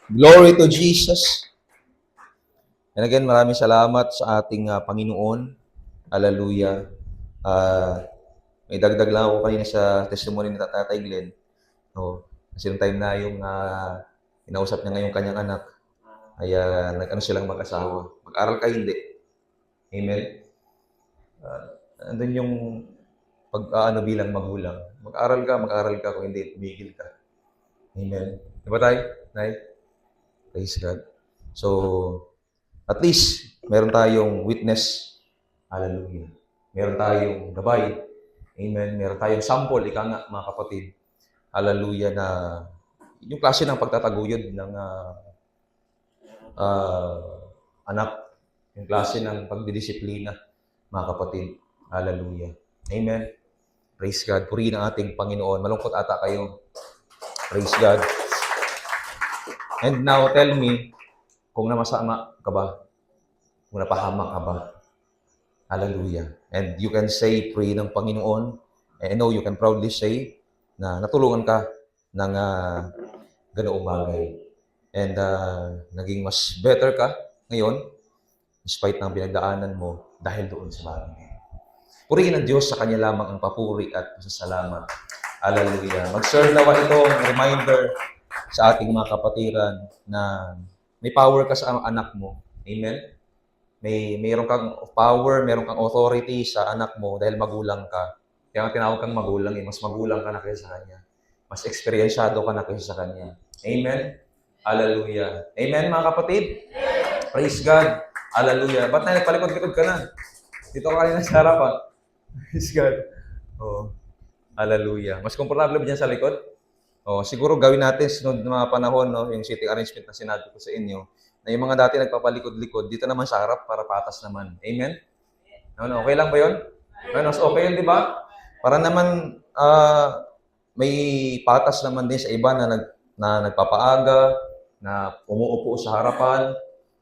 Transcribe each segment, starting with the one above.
Glory to Jesus. And again, maraming salamat sa ating Panginoon. Hallelujah. May dagdag lang ako kanina sa testimony ni Tatay Glenn. No? Kasi yung time na yung inausap niya ngayong kanyang anak, ay nag-ano silang mag-asawa. Mag-aral ka, hindi. Amen? Andun yung pag-ano bilang magulang. Mag-aral ka, kung hindi, tumigil ka. Amen? Diba tayo? Nay? Praise God. So, at least, meron tayong witness. Hallelujah. Meron tayong gabay. Amen. Meron tayong sample, ika nga, mga kapatid. Hallelujah, na yung klase ng pagtataguyod ng anak, yung klase ng pagdidisiplina, mga kapatid. Hallelujah. Amen. Praise God. Purihin ang ating Panginoon. Malungkot ata kayo. Praise God. And now, tell me, kung namasama ka ba? Kung napahamak ka ba? Hallelujah. And you can say, pray ng Panginoon. And I know you can proudly say na natulungan ka ng ganoong bagay. And naging mas better ka ngayon, despite ng pinagdaanan mo dahil doon sa bagay. Purihin ng Diyos, sa Kanya lamang ang papuri at pasasalamat. Hallelujah. Mag-serve nawa itong reminder sa ating mga kapatiran na may power ka sa anak mo. Amen? Mayroon kang power, mayroon kang authority sa anak mo dahil magulang ka. Kaya nga tinawag kang magulang, mas magulang ka na kaysa sa kanya. Mas eksperyensyado ka na kaysa sa kanya. Amen? Hallelujah. Amen, mga kapatid? Praise God. Hallelujah. Ba't na nagpalikod-likod ka na? Dito ka kanina sa harapan. Praise God. Oh. Hallelujah. Mas komportable ba dyan sa likod? Oh, siguro gawin natin sunod na mga panahon, no, yung seating arrangement na sinabi ko sa inyo, na yung mga dati nagpapalikod-likod, dito naman sa harap para patas naman. Amen? No, okay lang ba yun? Ano, okay yun, di ba? Para naman may patas naman din sa iba na nagpapaaga, na umuupo sa harapan,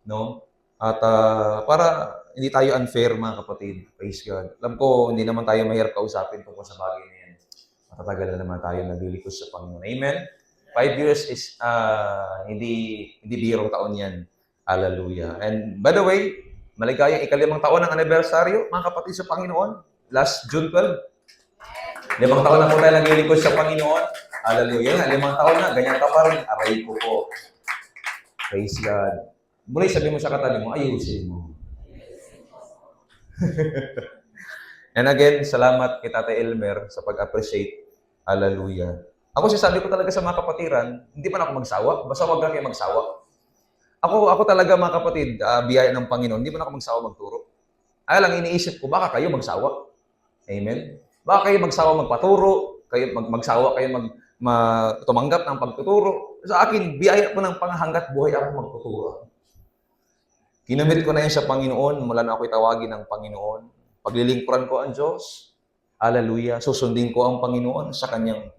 no? At para hindi tayo unfair, mga kapatid. Praise God. Alam ko, hindi naman tayo mahirap kausapin tungkol sa bagay na yan. Matatagal na naman tayo naglilikos sa Panginoon. Amen? 5 years is hindi birong taon yan. Hallelujah. And by the way, maligayang ika-5 taon ng anibersaryo, mga kapatid sa Panginoon. Last June 12. 5 taon na po tayo naglilikos sa Panginoon. Hallelujah. 5 taon na, ganyan ka pa rin. Aray ko po. Praise God. Muli sabi mo sa katabi mo, ayusin mo. And again, salamat kay Tatay Elmer sa pag-appreciate. Hallelujah. Ako sasabi ko talaga sa mga kapatiran, hindi man ako magsawa. Basta wag lang kayo magsawa. Ako talaga, mga kapatid, biyaya ng Panginoon, hindi man ako magsawa magturo. Ay lang, iniisip ko, baka kayo magsawa. Amen? Baka kayo magsawa magpaturo, kayo magsawa kayo tumanggap ng pagtuturo. Sa akin, biyaya po ng panghanggat buhay ako magtuturo. Kinamit ko na yan sa Panginoon, mula na ako'y tawagin ng Panginoon. Paglilingkuran ko ang Diyos. Hallelujah. Susundin ko ang Panginoon sa kanyang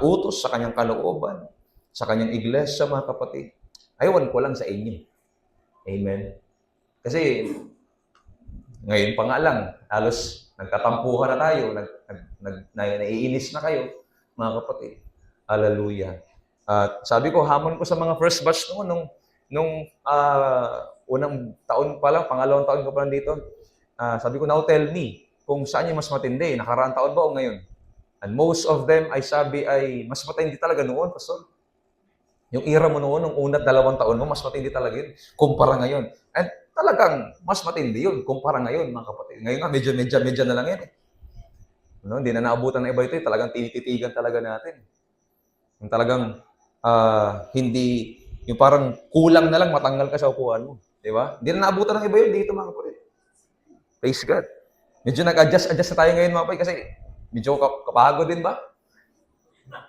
utos, sa kanyang kalooban, sa kanyang iglesia, mga kapatid. Ayawan ko lang sa inyo. Amen. Kasi, ngayon pa nga lang, halos nagtatampuhan na tayo, naiinis na kayo, mga kapatid. Hallelujah. At sabi ko, hamon ko sa mga first batch nung unang taon pa lang, pangalawang taon ko pa lang dito, sabi ko, now tell me, kung saan yung mas matindi, nakaraang taon ba o ngayon? And most of them ay sabi ay mas matindi talaga noon, Pastor. Yung era mo noon, nung una 2 taon mo, mas matindi talaga yun, kumpara ngayon. And talagang mas matindi yun, kumpara ngayon, mga kapatid. Ngayon nga, medyo na lang yan. No, hindi na naabutan ng iba ito, talagang tinititigan talaga natin. Yung talagang hindi, yung parang kulang na lang, matanggal ka sa upuan mo. Di ba? Hindi na naabutan ng iba yun dito, mga kapatid. Praise God. Medyo nag-adjust na tayo ngayon, mga kapatid, kasi medyo kapagod din ba?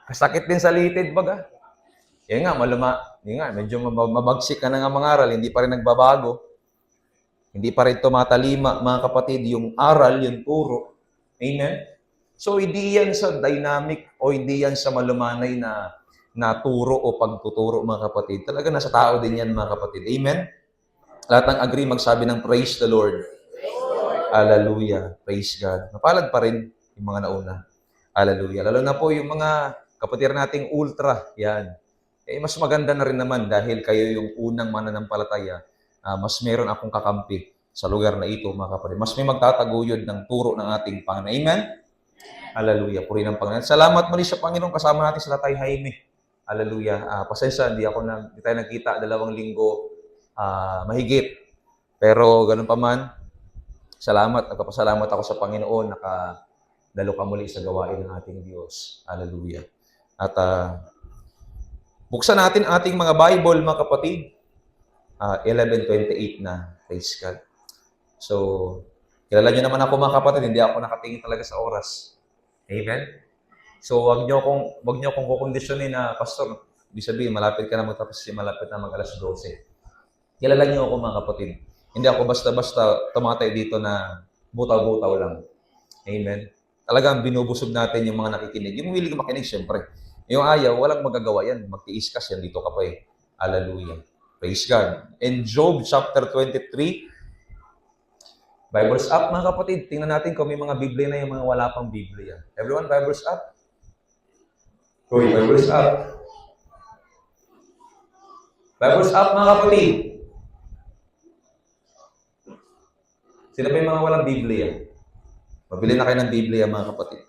Kasakit din sa litid, baga. Yan nga, medyo mabagsik ka na nga mga aral, hindi pa rin nagbabago. Hindi pa rin tumatalima, mga kapatid, yung aral, yung turo. Amen? So, hindi yan sa dynamic o hindi yan sa malumanay na turo o pagtuturo, mga kapatid. Talaga nasa tao din yan, mga kapatid. Amen? Lahat ng agree magsabi ng praise the Lord. Hallelujah. Praise God. Napalad pa rin yung mga nauna. Hallelujah. Lalo na po yung mga kapatid nating ultra. Yan. mas maganda na rin naman dahil kayo yung unang mananampalataya, mas meron akong kakampi sa lugar na ito, mga kapatid. Mas may magtataguyod ng turo ng ating Panginoon. Amen? Hallelujah. Puri ng Panginoon. Salamat muli sa Panginoon. Kasama natin sa Tatay Jaime. Hallelujah. Pasensya, hindi tayo nagkita 2 linggo mahigit. Pero ganun pa man, nagpapasalamat ako sa Panginoon, nakadalo ka muli sa gawain ng ating Diyos. Hallelujah. At buksan natin ating mga Bible, mga kapatid. 11:28 na. Praise God. So, kilala niyo naman ako, mga kapatid, hindi ako nakatingin talaga sa oras. Amen? So, wag niyo akong kukondisyonin na, Pastor, ibig sabihin, malapit ka na magtapos, malapit na mag-alas 12. Kilala niyo ako, mga kapatid. Hindi ako basta-basta tumatay dito na butaw-butaw lang. Amen? Talagang binubusog natin yung mga nakikinig. Yung willing makinig, siyempre. Yung ayaw, walang magagawa yan. Magtiis ka siya, dito ka pa eh. Hallelujah. Praise God. In Job chapter 23, Bibles up, mga kapatid. Tingnan natin kung may mga Biblia na yung mga wala pang Biblia. Everyone, Bibles up? Uy, Bibles up. Bibles up, mga kapatid. Sila pa yung mga walang Biblia? Mabili na kayo ng Biblia, mga kapatid.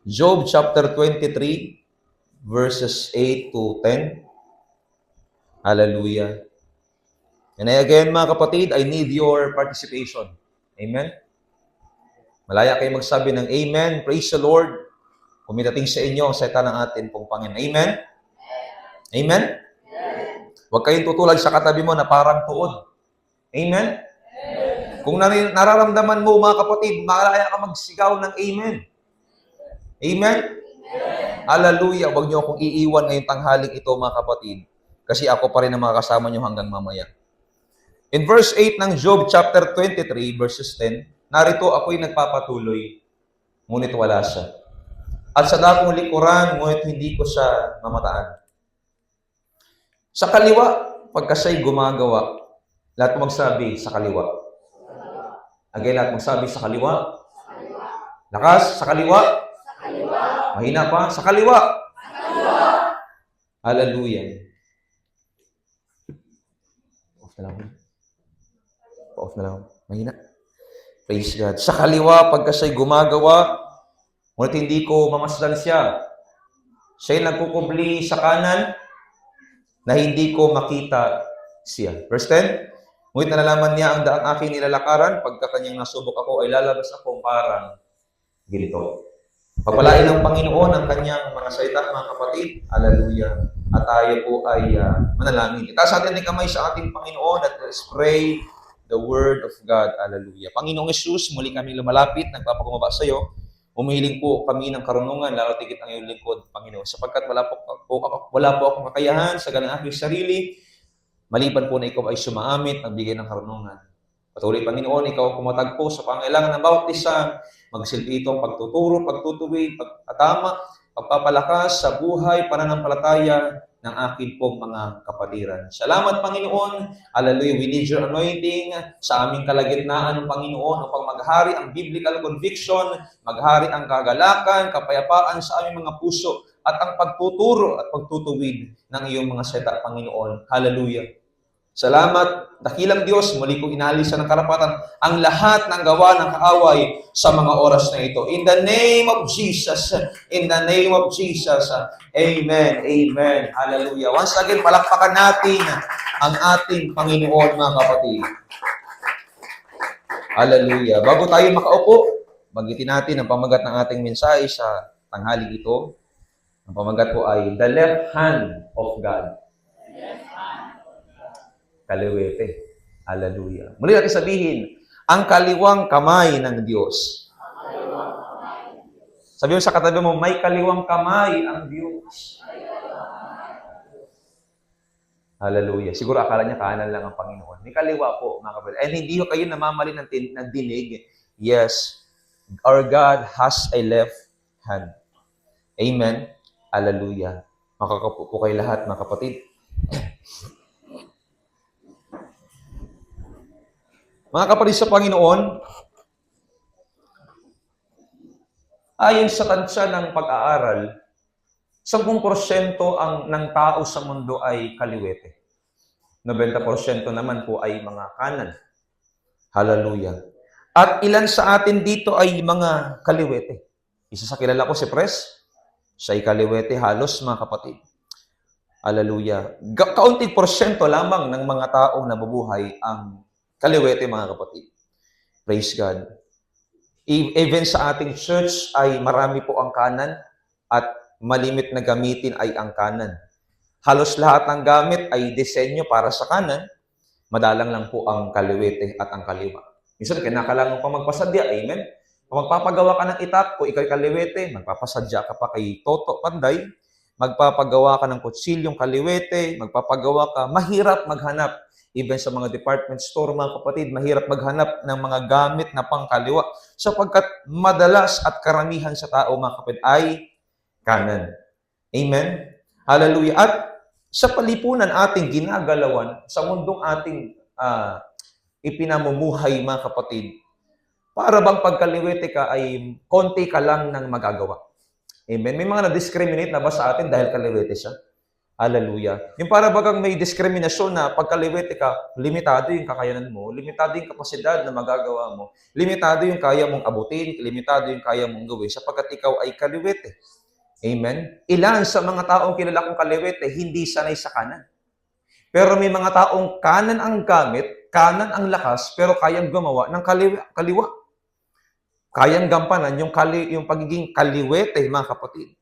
Job chapter 23, verses 8 to 10. Hallelujah. And again, mga kapatid, I need your participation. Amen? Malaya kayo magsabi ng Amen. Praise the Lord. Kumitating sa inyo ang salita ng atin pong Panginoon. Amen? Amen? Huwag kayong tutulag sa katabi mo na parang tuod. Amen? Kung nararamdaman mo, mga kapatid, malaya ka magsigaw ng Amen. Amen? Hallelujah. Huwag niyo akong iiwan ngayong tanghaling ito, mga kapatid. Kasi ako pa rin ang makakasama niyo hanggang mamaya. In verse 8 ng Job chapter 23, verses 10, narito ako'y nagpapatuloy, ngunit wala siya. At sa dakong likuran, ngunit hindi ko siya mamataan. Sa kaliwa, pagka siya'y gumagawa, lahat magsabi sa kaliwa. Again, lahat magsabi sa kaliwa. Lakas, sa kaliwa. Mahina pa, sa kaliwa. Hallelujah. Off na lang. Mahina. Praise God. Sa kaliwa, pagka siya'y gumagawa, ngunit hindi ko mamasdan siya. Siya'y nagkukubli sa kanan na hindi ko makita siya. Verse 10, ngunit nalalaman niya ang daang aking nilalakaran, pagka kanyang nasubok ako, ay lalabas ako parang ginito. Pagpalain ng Panginoon ang kanyang mga salita, mga kapatid. Hallelujah. At tayo po ay manalangin. Itaas natin ang kamay sa ating Panginoon at let's pray the Word of God. Hallelujah. Panginoong Yesus, muli kami lumalapit, nagpapakumaba sa iyo. Umihiling po kami ng karunungan, lalo tigit ang iyong lingkod, Panginoon. Sapagkat wala po akong kakayahan sa ganang aking sarili, maliban po na ikaw ay sumaamit, nagbigay ng karunungan. Patuloy, Panginoon, ikaw ang pumatagpo sa pangailangan ng bawat isa, magsilbi itong pagtuturo, pagtutuwid, pagtatama, pagpapalakas sa buhay, pananampalataya ng akin pong mga kapatiran. Salamat, Panginoon. Hallelujah. We need your anointing sa aming kalagitnaan ng Panginoon upang maghari ang biblical conviction, maghari ang kagalakan, kapayapaan sa aming mga puso at ang pagtuturo at pagtutuwid ng iyong mga salita, Panginoon. Hallelujah. Salamat, dakilang Diyos, muli kong inaalisa ng karapatan ang lahat ng gawa ng kaaway sa mga oras na ito. In the name of Jesus, in the name of Jesus, Amen, Amen, Hallelujah. Once again, palakpakan natin ang ating Panginoon, mga kapatid. Hallelujah. Bago tayo makaupo, banggitin natin ang pamagat ng ating mensahe sa tanghali ito. Ang pamagat po ay The Left Hand of God. Kaliwete. Hallelujah. Muli natin sabihin, ang kaliwang kamay ng Diyos. Sabi mo sa katabi mo, may kaliwang kamay ang Diyos. Hallelujah. Siguro akala niya kanan lang ang Panginoon. May kaliwa po, mga kapatid. And hindi ko kayo namamali ng dinig. Yes, our God has a left hand. Amen. Hallelujah. Makakapo po kayo lahat, mga kapatid. Mga kapatid sa Panginoon, ayon sa tansya ng pag-aaral, 10% ng tao sa mundo ay kaliwete. 90% naman po ay mga kanan. Hallelujah. At ilan sa atin dito ay mga kaliwete. Isa sa kilala ko si Pres, siya ay kaliwete halos mga kapatid. Hallelujah. Kaunting porsyento lamang ng mga taong nabubuhay ang kaliwete mga kapatid. Praise God. Even sa ating church ay marami po ang kanan at malimit na gamitin ay ang kanan. Halos lahat ng gamit ay disenyo para sa kanan, madalang lang po ang kaliwete at ang kaliwa. Minsan, kinakailangan pa magpasadya, amen? Kung magpapagawa ka ng itak, kung ikaw'y kaliwete, magpapasadya ka pa kay Toto Panday, magpapagawa ka ng kutsilyong kaliwete, magpapagawa ka, mahirap maghanap. Even sa mga department store, mga kapatid, mahirap maghanap ng mga gamit na pangkaliwa sapagkat madalas at karamihan sa tao, mga kapatid, ay kanan. Amen? Hallelujah. At sa palipunan ating ginagalawan, sa mundong ating ipinamumuhay, mga kapatid, para bang pagkaliwete ka ay konti ka lang ng magagawa. Amen? May mga na-discriminate na ba sa atin dahil kaliwete siya? Hallelujah. Yung para bagang may diskriminasyon na pagkaliwete ka, limitado yung kakayanan mo, limitado yung kapasidad na magagawa mo, limitado yung kaya mong abutin, limitado yung kaya mong gawin sapagkat ikaw ay kaliwete. Amen? Ilan sa mga taong kilala kong kaliwete, hindi sanay sa kanan. Pero may mga taong kanan ang gamit, kanan ang lakas, pero kayang gumawa ng kaliwa. Kayang gampanan yung pagiging kaliwete, mga kapatid.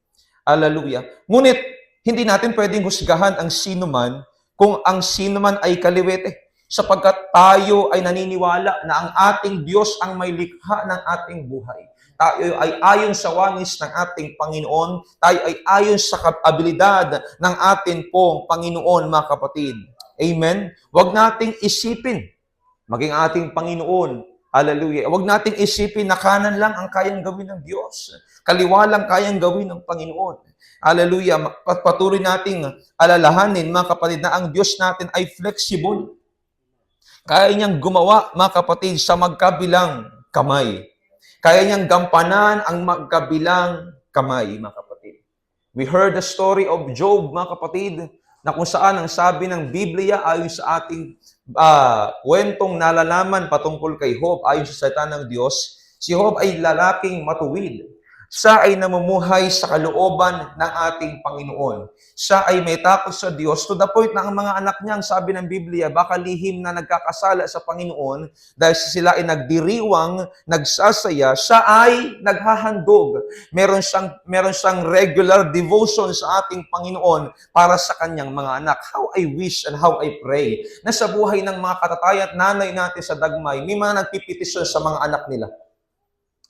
Hallelujah. Ngunit, hindi natin pwedeng husgahan ang sino man kung ang sino man ay kaliwete. Sapagkat tayo ay naniniwala na ang ating Diyos ang may likha ng ating buhay. Tayo ay ayon sa wangis ng ating Panginoon. Tayo ay ayon sa abilidad ng ating pong Panginoon, mga kapatid. Amen? Huwag nating isipin, maging ating Panginoon, hallelujah, huwag nating isipin na kanan lang ang kayang gawin ng Diyos. Kaliwa lang kayang gawin ng Panginoon. Hallelujah. Patuloy nating alalahanin, mga kapatid, na ang Diyos natin ay flexible. Kaya niyang gumawa, mga kapatid, sa magkabilang kamay. Kaya niyang gampanan ang magkabilang kamay, mga kapatid. We heard the story of Job, mga kapatid, na kung saan ang sabi ng Biblia ayon sa ating kwentong nalalaman patungkol kay Job, ayon sa salita ng Diyos, si Job ay lalaking matuwid. Siya ay namumuhay sa kalooban ng ating Panginoon. Siya ay may takot sa Diyos to the point na ang mga anak niya, sabi ng Biblia, baka lihim na nagkakasala sa Panginoon dahil sila ay nagdiriwang, nagsasaya, siya ay naghahandog. Meron siyang regular devotion sa ating Panginoon para sa kanyang mga anak. How I wish and how I pray na sa buhay ng mga katatay at nanay natin sa Dagmay, may mga nagpipetisyon sa mga anak nila.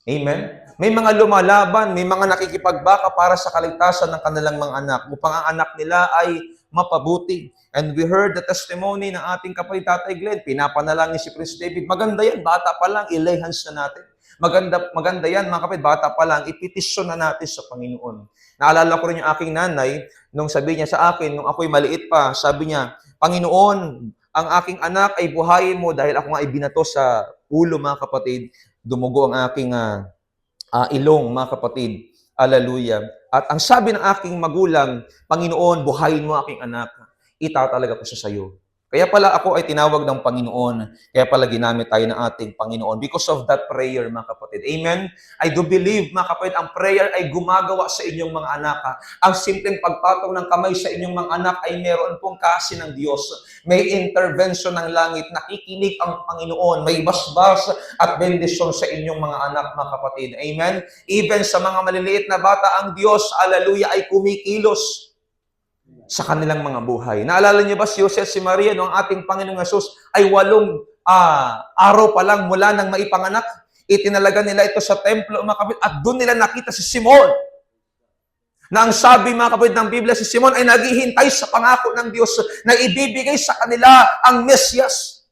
Amen? May mga lumalaban, may mga nakikipagbaka para sa kaligtasan ng kanilang mga anak upang ang anak nila ay mapabuti. And we heard the testimony ng ating kapatid Tatay Glenn. Pinapanalangin si Prince David. Maganda yan, bata pa lang, ilay hands na natin. Maganda yan, mga kapatid, bata pa lang, ipitisyon na natin sa Panginoon. Naalala ko rin yung aking nanay, nung sabi niya sa akin, nung ako'y maliit pa, sabi niya, Panginoon, ang aking anak ay buhayin mo dahil ako nga ay binato sa ulo, mga kapatid. Dumugo ang aking ilong, mga kapatid. Hallelujah. At ang sabi ng aking magulang, Panginoon, buhayin mo aking anak. Itatalaga ko siya sa iyo. Kaya pala ako ay tinawag ng Panginoon. Kaya pala ginamit tayo ng ating Panginoon. Because of that prayer, mga kapatid. Amen? I do believe, mga kapatid, ang prayer ay gumagawa sa inyong mga anak. Ang simpleng pagpataw ng kamay sa inyong mga anak ay meron pong kasi ng Diyos. May intervention ng langit. Nakikinig ang Panginoon. May basbas at bendisyon sa inyong mga anak, mga kapatid. Amen? Even sa mga maliliit na bata, ang Diyos, hallelujah, ay kumikilos sa kanilang mga buhay. Naalala niyo ba si Jose at si Maria, no, ang ating Panginoong Hesus ay 8 araw pa lang mula nang maipanganak. Itinalaga nila ito sa templo, mga kapatid, at doon nila nakita si Simon. Na ang sabi, mga kapatid, ng Biblia, si Simon ay naghihintay sa pangako ng Diyos na ibibigay sa kanila ang Mesyas.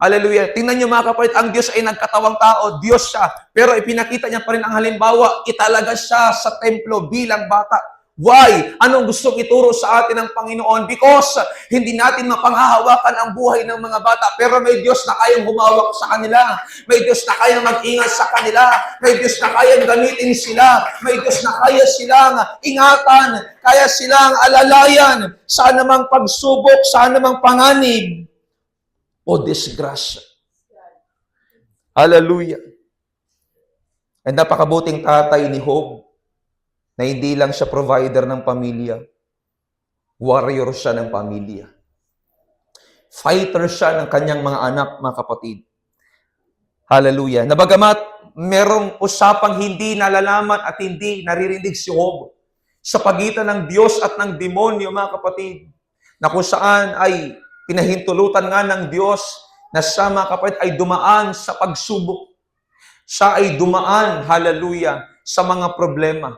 Hallelujah. Tingnan niyo, mga kapatid, ang Diyos ay nagkatawang tao, Diyos siya, pero ipinakita niya pa rin ang halimbawa, italaga siya sa templo bilang bata. Why? Anong gustong ituro sa atin ng Panginoon? Because hindi natin mapanghahawakan ang buhay ng mga bata, pero may Diyos na kayang humawak sa kanila. May Diyos na kayang mag-ingat sa kanila. May Diyos na kayang gamitin sila. May Diyos na kaya silang ingatan, kaya silang alalayan sa anumang pagsubok, sa anumang panganib o disgrasya. Hallelujah. Ang napakabuting tatay ni Job, na hindi lang siya provider ng pamilya, warrior siya ng pamilya. Fighter siya ng kanyang mga anak, mga kapatid. Hallelujah. Nabagamat merong usapang hindi nalalaman at hindi naririnig si Job sa pagitan ng Diyos at ng demonyo, mga kapatid, na kung saan ay pinahintulutan nga ng Diyos na siya, mga kapatid, ay dumaan sa pagsubok. Siya ay dumaan, hallelujah, sa mga problema.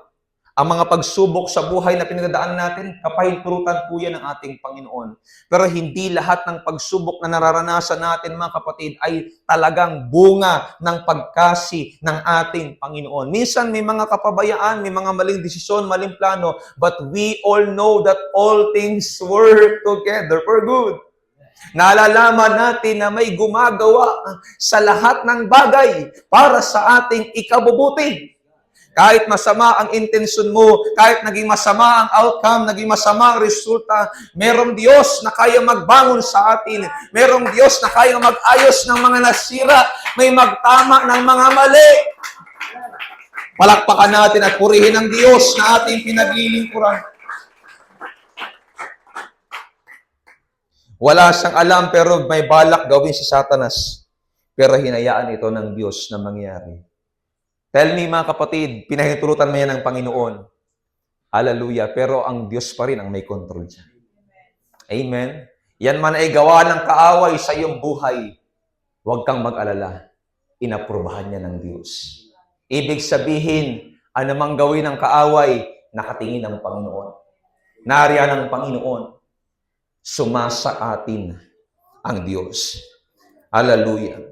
Ang mga pagsubok sa buhay na pinagdadaan natin, kapahintulutan po yan ng ating Panginoon. Pero hindi lahat ng pagsubok na nararanasan natin, mga kapatid, ay talagang bunga ng pagkasi ng ating Panginoon. Minsan may mga kapabayaan, may mga maling desisyon, maling plano, but we all know that all things work together for good. Nalalaman natin na may gumagawa sa lahat ng bagay para sa ating ikabubuti. Kahit masama ang intensyon mo, kahit naging masama ang outcome, naging masama ang resulta, merong Diyos na kaya magbangon sa atin. Merong Diyos na kaya mag-ayos ng mga nasira, may magtama ng mga mali. Palakpakan natin at purihin ang Diyos na ating pinaglilingkuran. Wala siyang alam pero may balak gawin si Satanas. Pero hinayaan ito ng Diyos na mangyari. Tell me, mga kapatid, pinahintulutan mo yan ng Panginoon. Hallelujah. Pero ang Diyos pa rin ang may control dyan. Amen. Yan man ay gawa ng kaaway sa iyong buhay. Huwag kang mag-alala. Inaprubahan niya ng Diyos. Ibig sabihin, anumang gawin ng kaaway, nakatingin ang Panginoon. Nariyan ang Panginoon. Sumasa atin ang Diyos. Hallelujah.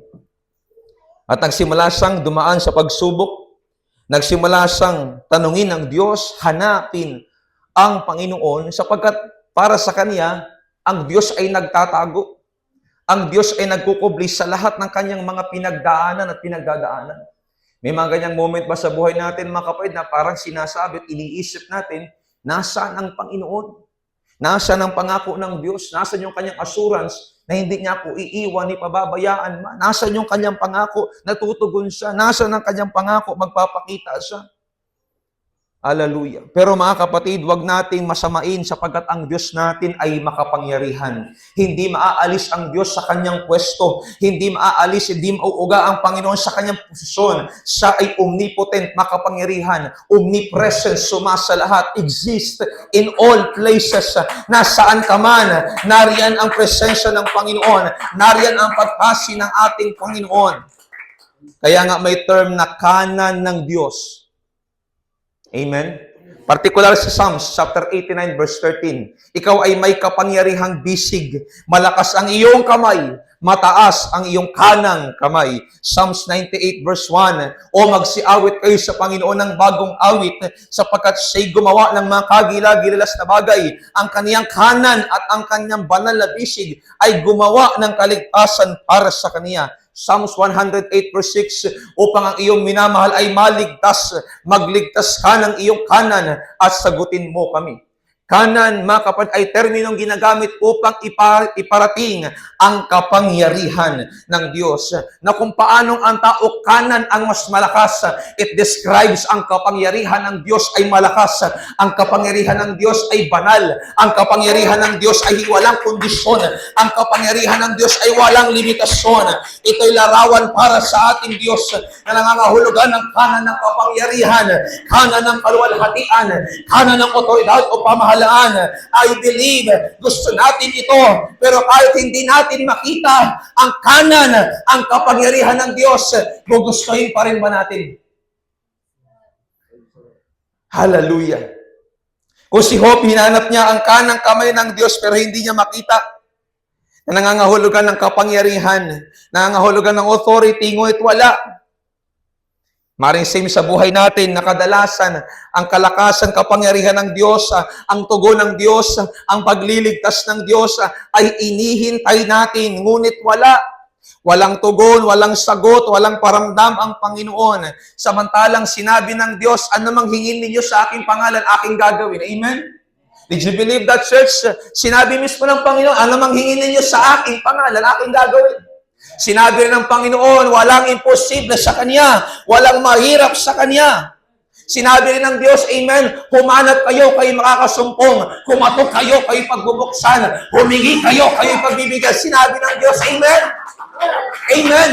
At nagsimula siyang dumaan sa pagsubok, nagsimula siyang tanungin ng Diyos, hanapin ang Panginoon, sapagkat para sa kanya, ang Diyos ay nagtatago. Ang Diyos ay nagkukubli sa lahat ng kanyang mga pinagdaanan at pinagdadaanan. May mga ganyang moment ba sa buhay natin, mga kapatid, na parang sinasabi at iniisip natin, nasaan ang Panginoon? Nasaan ang pangako ng Diyos? Nasaan yung kanyang assurance na hindi niya ako iiwan, ipababayaan man? Nasaan yung kanyang pangako? Natutugon siya. Nasaan ang kanyang pangako? Magpapakita siya. Hallelujah. Pero mga kapatid, wag nating masamain sapagkat ang Diyos natin ay makapangyarihan. Hindi maaalis ang Diyos sa kanyang pwesto. Hindi maaalis, hindi mauuga ang Panginoon sa kanyang posisyon. Siya ay omnipotent, makapangyarihan, omnipresent, sumasa lahat, exist in all places. Nasaan ka man, nariyan ang presensya ng Panginoon. Nariyan ang pagpasi ng ating Panginoon. Kaya nga may term na kanan ng Diyos. Amen? Particular sa Psalms chapter 89 verse 13. Ikaw ay may kapangyarihang bisig, malakas ang iyong kamay, mataas ang iyong kanang kamay. Psalms 98 verse 1. O magsiawit kayo sa Panginoon ng bagong awit, sapagkat siya'y gumawa ng mga kagila-gilalas na bagay. Ang kaniyang kanan at ang kaniyang banal na bisig ay gumawa ng kaligtasan para sa kaniya. Psalms 108 verse 6, upang ang iyong minamahal ay maligtas, magligtas ka ng iyong kanan at sagutin mo kami. Kanan, mga kapatid, ay terminong ginagamit upang iparating ang kapangyarihan ng Diyos. Na kung paanong ang tao kanan ang mas malakas, it describes ang kapangyarihan ng Diyos ay malakas. Ang kapangyarihan ng Diyos ay banal. Ang kapangyarihan ng Diyos ay walang kondisyon. Ang kapangyarihan ng Diyos ay walang limitasyon. Ito'y larawan para sa ating Diyos na nangangahulugan ng kanan ng kapangyarihan, kanan ng kaluwalhatian, kanan ng otoridad o pamahalaan. I believe, gusto natin ito, pero kahit hindi natin makita ang kanan, ang kapangyarihan ng Diyos, gugustuhin pa rin ba natin? Hallelujah. Kung si Job, hinanap niya ang kanang kamay ng Diyos, pero hindi niya makita, na nangangahulugan ng kapangyarihan, nangangahulugan ng authority, ngunit wala. Maring same sa buhay natin na kadalasan, ang kalakasan, kapangyarihan ng Diyos, ang tugon ng Diyos, ang pagliligtas ng Diyos ay inihintay natin. Ngunit walang tugon, walang sagot, walang paramdam ang Panginoon. Samantalang sinabi ng Diyos, ano mang hingin ninyo sa aking pangalan, aking gagawin. Amen? Did you believe that, church? Sinabi mismo ng Panginoon, ano mang hingin ninyo sa aking pangalan, aking gagawin. Sinabi rin ng Panginoon, walang imposible sa Kanya, walang mahirap sa Kanya. Sinabi rin ng Diyos, amen, humanap kayo, kayo makakasumpong. Kumatok kayo, kayo pagbubuksan. Humingi kayo, kayo pagbibigay. Sinabi ng Diyos, amen. Amen.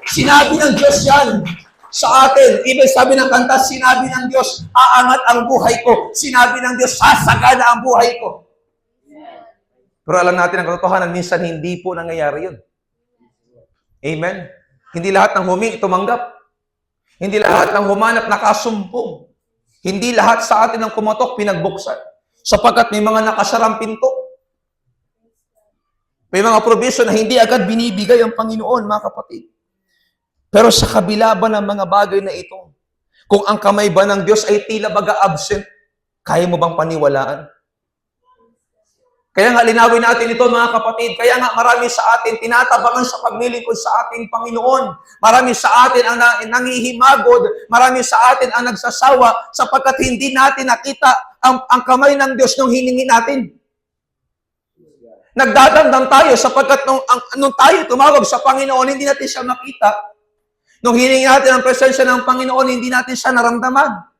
Sinabi ng Diyos yan sa atin. Even sabi ng kanta, sinabi ng Diyos, aangat ang buhay ko. Sinabi ng Diyos, sasagana ang buhay ko. Pero alam natin ang katotohanan, minsan hindi po nangyayari yun. Amen? Hindi lahat ng humingi tumanggap. Hindi lahat ng humanap nakasumpong. Hindi lahat sa atin ng kumatok pinagbuksan. Sapagkat may mga nakasarang pinto. May mga provision na hindi agad binibigay ang Panginoon, mga kapatid. Pero sa kabila ba ng mga bagay na ito, kung ang kamay ba ng Diyos ay tila baga absent, kaya mo bang paniwalaan? Kaya nga linawin natin ito, mga kapatid. Kaya nga marami sa atin tinatabangan sa paglilingkod sa ating Panginoon. Marami sa atin ang nangihimagod. Marami sa atin ang nagsasawa sapagkat hindi natin nakita ang kamay ng Diyos nung hiningi natin. Nagdadamdam tayo sapagkat nung tayo tumawag sa Panginoon, hindi natin siya makita. Nung hiningi natin ang presensya ng Panginoon, hindi natin siya naramdaman.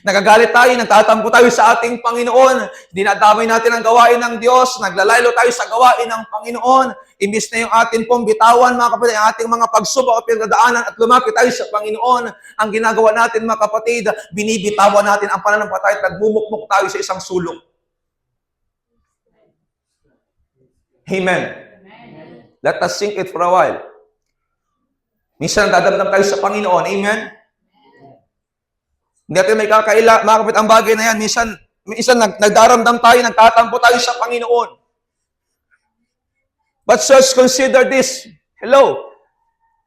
Nagagalit tayo, nagtatampo tayo sa ating Panginoon, dinadamay natin ang gawain ng Diyos, naglalaylo tayo sa gawain ng Panginoon, imbis na yung atin pong bitawan, mga kapatid, ang ating mga pagsubok at pinagdadaanan at lumapit tayo sa Panginoon, ang ginagawa natin, mga kapatid, binibitawan natin ang pananampalataya at nagmumukmuk tayo sa isang sulok. Amen. Let us sink it for a while. Minsan dadamdam tayo sa Panginoon. Amen. Hindi natin may kakaila, mga kapatid, ang bagay na yan. Minsan nagdaramdam tayo, nagtatampo tayo sa Panginoon. But just consider this. Hello.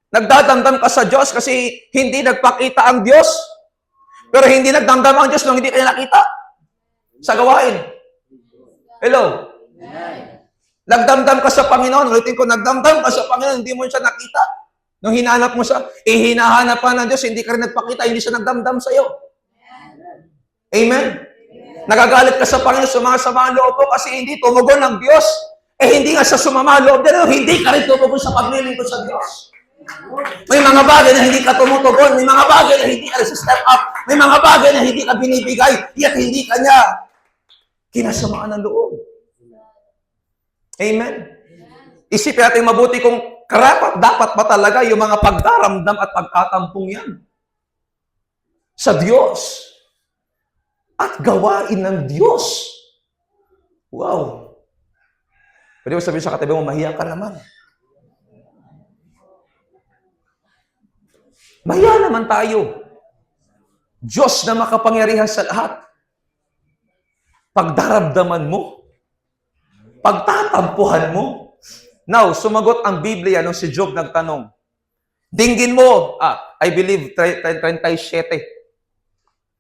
Nagdadamdam ka sa Diyos kasi hindi nagpakita ang Diyos. Pero hindi nagdamdam ang Diyos nung hindi kanya nakita sa gawain. Hello. Nagdamdam ka sa Panginoon. Ulitin ko, nagdamdam ka sa Panginoon, hindi mo siya nakita. Nung hinanap mo siya, hinahanap pa ng Diyos, hindi ka rin nagpakita, hindi siya nagdamdam sa iyo. Amen? Nagagalit ka sa Panginoon, sumasama ang loob mo kasi hindi tumugon ng Diyos. Hindi nga sa sumama ang loob din, hindi ka rin tumugon sa paglilingkod sa Diyos. May mga bagay na hindi ka tumutugon, may mga bagay na hindi ka rin step up, may mga bagay na hindi ka binibigay, yet hindi ka niya kinasamaan ng loob. Amen? Isipin natin mabuti kung dapat ba talaga yung mga pagdaramdam at pagkatampong yan sa Diyos at gawain ng Diyos. Wow. Pwede mo sabihin sa katabi mo, mahiya ka naman. Mahiya naman tayo. Diyos na makapangyarihan sa lahat. Pagdaramdaman mo, pagtatampuhan mo. Now, sumagot ang Biblia nung si Job nagtanong. Dinggin mo, I believe 37.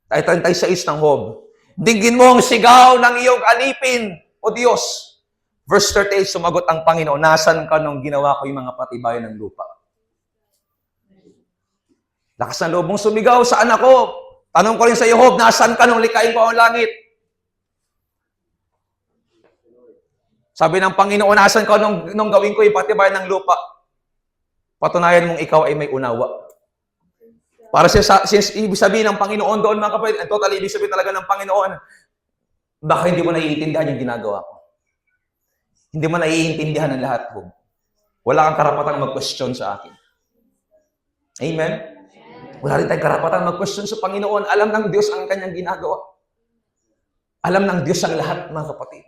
Ay 36 ng Job. Dinggin mo ang sigaw ng iyong alipin, O Diyos. Verse 38, sumagot ang Panginoon, nasan ka nung ginawa ko yung mga patibayan ng lupa? Lakas ng loob mong sumigaw, saan ako? Tanong ko rin sa iyo, Job, nasan ka nung likain ko ang langit? Sabi ng Panginoon, nasan ka nung gawin ko yung patibayan ng lupa? Patunayan mong ikaw ay may unawa. Para since ibig sabihin ng Panginoon doon, mga kapatid, and totally ibig sabihin talaga ng Panginoon, baka hindi mo naiintindihan yung ginagawa ko. Hindi mo naiintindihan ang lahat, Job. Wala kang karapatang mag-question sa akin. Amen? Wala rin tayong karapatang mag-question sa Panginoon. Alam ng Diyos ang kanyang ginagawa. Alam ng Diyos ang lahat, mga kapatid.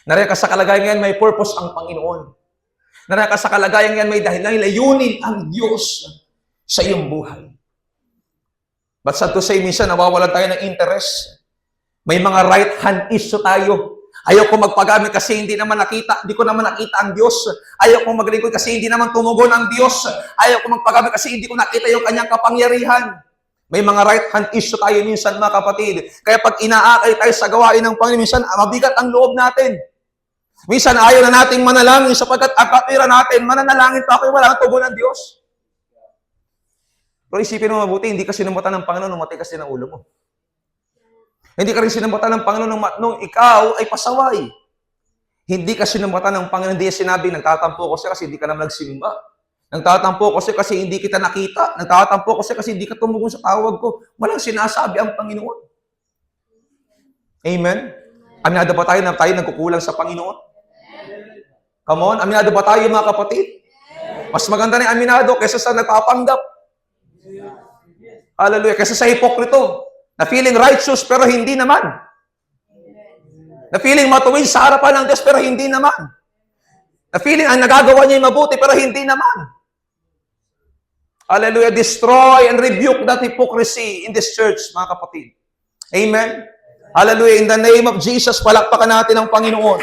Nariyan ka sa kalagayan yan, may purpose ang Panginoon. Nariyan ka sa kalagayan yan, may dahilan, layunin ang Diyos sa iyong buhay. But sad to say, minsan nawawalan tayo ng interest. May mga right hand issue tayo. Ayaw ko magpagamit kasi hindi ko naman nakita ang Diyos. Ayaw ko maglingkod kasi hindi naman tumugon ang Diyos. Ayaw ko magpagamit kasi hindi ko nakita yung kanyang kapangyarihan. May mga right hand issue tayo minsan, mga kapatid. Kaya pag inaakay tayo sa gawain ng Panginoon, minsan mabigat ang loob natin. Minsan ayaw na nating manalangin sapagkat ang katwiran natin, mananalangin pa ako, wala kang tugon ng Diyos. Pero isipin mo mabuti, hindi ka sinambutan ng Panginoon nung matay kasi ng ulo mo. Hindi ka rin sinambutan ng Panginoon nung ikaw ay pasaway. Hindi ka sinambutan ng Panginoon, hindi sinabi, nagtatampo ko siya kasi hindi ka naman nagsimba. Nagtatampo ko siya kasi hindi kita nakita. Nagtatampo ko siya kasi hindi ka tumugon sa tawag ko. Walang sinasabi ang Panginoon. Amen? Aminado ba tayo na tayo nagkukulang sa Panginoon? Come on, aminado ba tayo mga kapatid? Mas maganda na aminado kaysa sa nagpapanggap. Hallelujah. Kaysa sa hipokrito, na feeling righteous pero hindi naman. Na feeling matuwid sa harapan ng Diyos pero hindi naman. Na feeling ang nagagawa niya yung mabuti pero hindi naman. Hallelujah. Destroy and rebuke that hypocrisy in this church, mga kapatid. Amen. Hallelujah. In the name of Jesus, palakpakan natin ang Panginoon.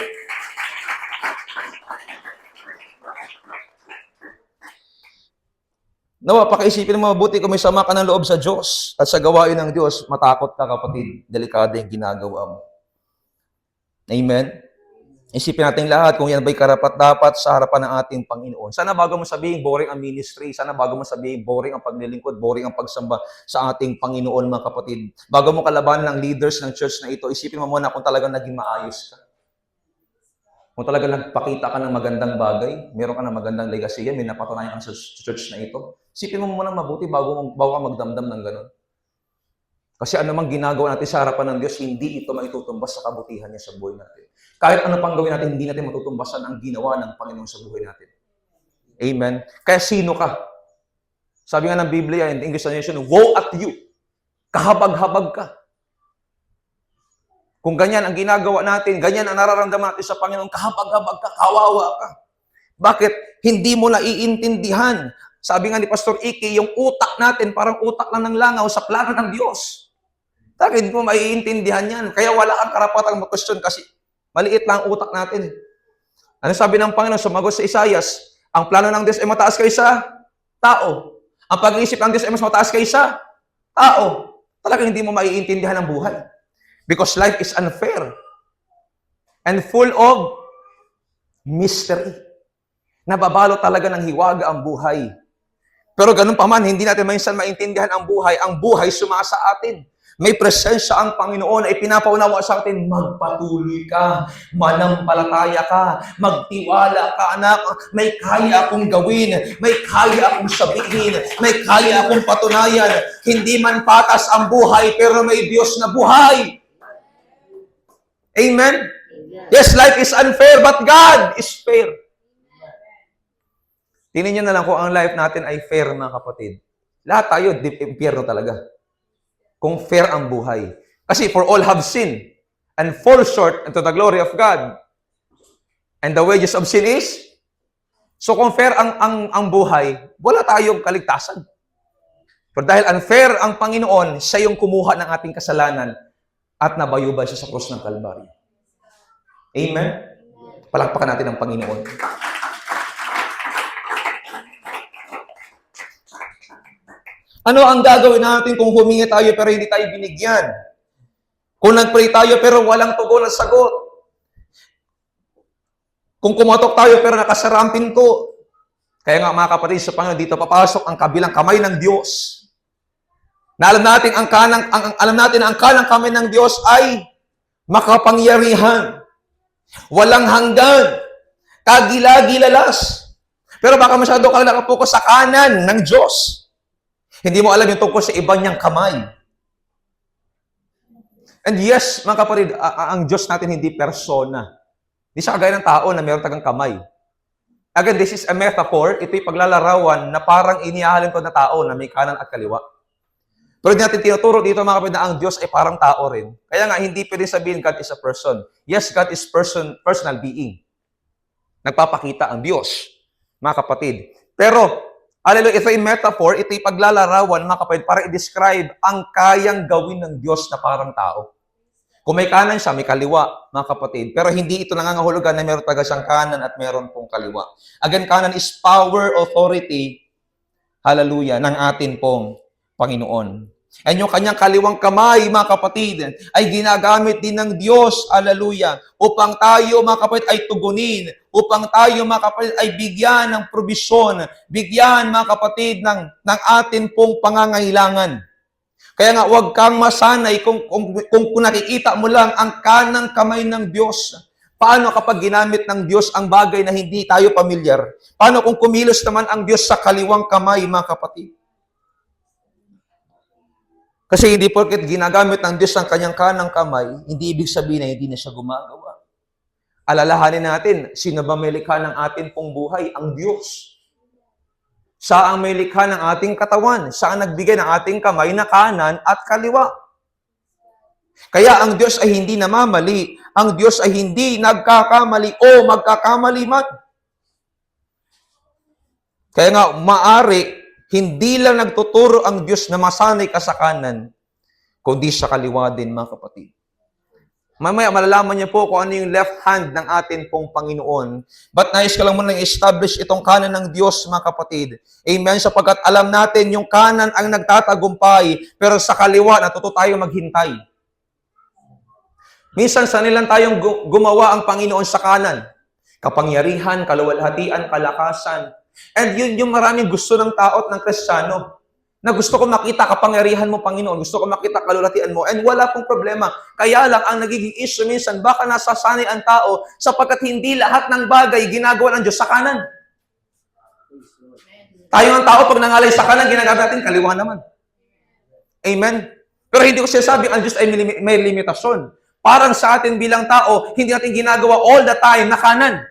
Nawa, pakiisipin mo mabuti kung may sama ka ng loob sa Diyos at sa gawain ng Diyos, matakot ka, kapatid. Delikado yung ginagawa mo. Amen? Isipin natin lahat kung yan ba'y karapat-dapat sa harapan ng ating Panginoon. Sana bago mo sabihin, boring ang ministry. Sana bago mo sabihin, boring ang paglilingkod, boring ang pagsamba sa ating Panginoon, mga kapatid. Bago mo kalabanan ng leaders ng church na ito, isipin mo muna kung talagang naging maayos ka. Kung talagang nagpakita ka ng magandang bagay, meron ka ng magandang legacy, may napatunayan ka sa church na ito. Isipin mo muna mabuti bago ka magdamdam ng gano'n. Kasi anumang ginagawa natin sa harapan ng Diyos, hindi ito maitutumbas sa kabutihan niya sa buhay natin. Kahit ano pang gawin natin, hindi natin matutumbasan ang ginawa ng Panginoon sa buhay natin. Amen? Kaya sino ka? Sabi nga ng Biblia, in English translation, woe at you. Kahabag-habag ka. Kung ganyan ang ginagawa natin, ganyan ang nararamdaman natin sa Panginoon, kahabag-habag ka, kawawa ka. Bakit? Hindi mo naiintindihan. Sabi nga ni Pastor Iki, yung utak natin, parang utak lang ng langaw sa plano ng Diyos. Bakit hindi mo maiintindihan yan? Kaya wala kang karapatang mag-question kasi maliit lang ang utak natin. Ano sabi ng Panginoon? Sumagot sa Isaias, ang plano ng Diyos ay mataas kaysa tao. Ang pag-iisip ng Diyos ay mas mataas kaysa tao. Talagang hindi mo maiintindihan ang buhay. Because life is unfair and full of mystery. Nababalo talaga ng hiwaga ang buhay. Pero ganun pa man, hindi natin minsan maintindihan ang buhay. Ang buhay sumasa atin. May presensya ang Panginoon ay pinapaunawa sa atin, magpatuloy ka, manampalataya ka, magtiwala ka, anak. May kaya akong gawin, may kaya akong sabihin, may kaya akong patunayan. Hindi man patas ang buhay, pero may Diyos na buhay. Amen? Yes, life is unfair, but God is fair. Tingnan nyo na lang kung ang life natin ay fair, mga kapatid. Lahat tayo, deep impyerno talaga. Kung fair ang buhay. Kasi for all have sinned and fall short into the glory of God. And the wages of sin is? So kung fair ang buhay, wala tayong kaligtasan. Pero dahil unfair ang Panginoon, siya yung kumuha ng ating kasalanan at nabayubay siya sa krus ng Kalbaryo. Amen? Palakpakan natin ang Panginoon. Ano ang gagawin natin kung humingi tayo pero hindi tayo binigyan? Kung nag-pray tayo pero walang tugon at sagot? Kung kumatok tayo pero nakasara ang pinto? Kaya nga mga kapatid, sa Panginoon, dito papasok ang kabilang kamay ng Diyos. Na alam natin ang kanang kamay ng Diyos ay makapangyarihan, walang hanggan, kagila-gilalas. Pero baka masyado ka nakapokus sa kanan ng Diyos. Hindi mo alam yung tungkol sa iba niyang kamay. And yes, mga kapatid, ang Diyos natin hindi persona. Hindi siya kagaya ng tao na mayroon tagang kamay. Again, this is a metaphor. Ito'y paglalarawan na parang inihahalin ko na tao na may kanan at kaliwa. Pero hindi natin tinuturo dito, mga kapatid, na ang Diyos ay parang tao rin. Kaya nga, hindi pwede sabihin God is a person. Yes, God is personal being. Nagpapakita ang Diyos, mga kapatid. Pero, hallelujah, ito ay metaphor, ito ay paglalarawan, mga kapatid, para i-describe ang kayang gawin ng Diyos na parang tao. Kung may kanan siya, may kaliwa, mga kapatid. Pero hindi ito nangangahulugan na meron taga siyang kanan at meron pong kaliwa. Again, kanan is power, authority, hallelujah, ng atin pong Panginoon. And yung kanyang kaliwang kamay, mga kapatid, ay ginagamit din ng Diyos, hallelujah, upang tayo, mga kapatid, ay tugunin, upang tayo, mga kapatid, ay bigyan ng probisyon, bigyan, mga kapatid, ng atin pong pangangailangan. Kaya nga, huwag kang masanay kung nakikita mo lang ang kanang kamay ng Diyos. Paano kapag ginamit ng Diyos ang bagay na hindi tayo pamilyar? Paano kung kumilos naman ang Diyos sa kaliwang kamay, mga kapatid? Kasi hindi porket ginagamit ng Diyos ang kanyang kanang kamay, hindi ibig sabihin na hindi na siya gumagawa. Alalahanin natin, sino ba may likha ng atin pong buhay? Ang Diyos. Siya ang may likha ng ating katawan. Siya ang nagbigay ng ating kamay na kanan at kaliwa. Kaya ang Diyos ay hindi namamali. Ang Diyos ay hindi nagkakamali o magkakamali man. Kaya nga, maari, hindi lang nagtuturo ang Diyos na masanay ka sa kanan, kundi sa kaliwa din, mga kapatid. Mamaya, malalaman niyo po kung ano yung left hand ng atin pong Panginoon. But nais ka lang muna i-establish itong kanan ng Diyos, mga kapatid. Amen? Sapagkat alam natin yung kanan ang nagtatagumpay, pero sa kaliwa, natuto tayo maghintay. Minsan, sa nilang tayong gumawa ang Panginoon sa kanan. Kapangyarihan, kaluwalhatian, kalakasan. And yun yung maraming gusto ng tao at ng Kristiyano. Na gusto ko makita kapangyarihan mo, Panginoon. Gusto ko makita kalulatian mo. And wala pong problema. Kaya lang, ang nagiging issue minsan, baka nasasanay ang tao sapagkat hindi lahat ng bagay ginagawa ng Diyos sa kanan. Tayo ang tao, pag nangalay sa kanan, ginagamit natin, kaliwa naman. Amen? Pero hindi ko sinasabi, ang Diyos ay may limitasyon. Parang sa atin bilang tao, hindi natin ginagawa all the time na kanan.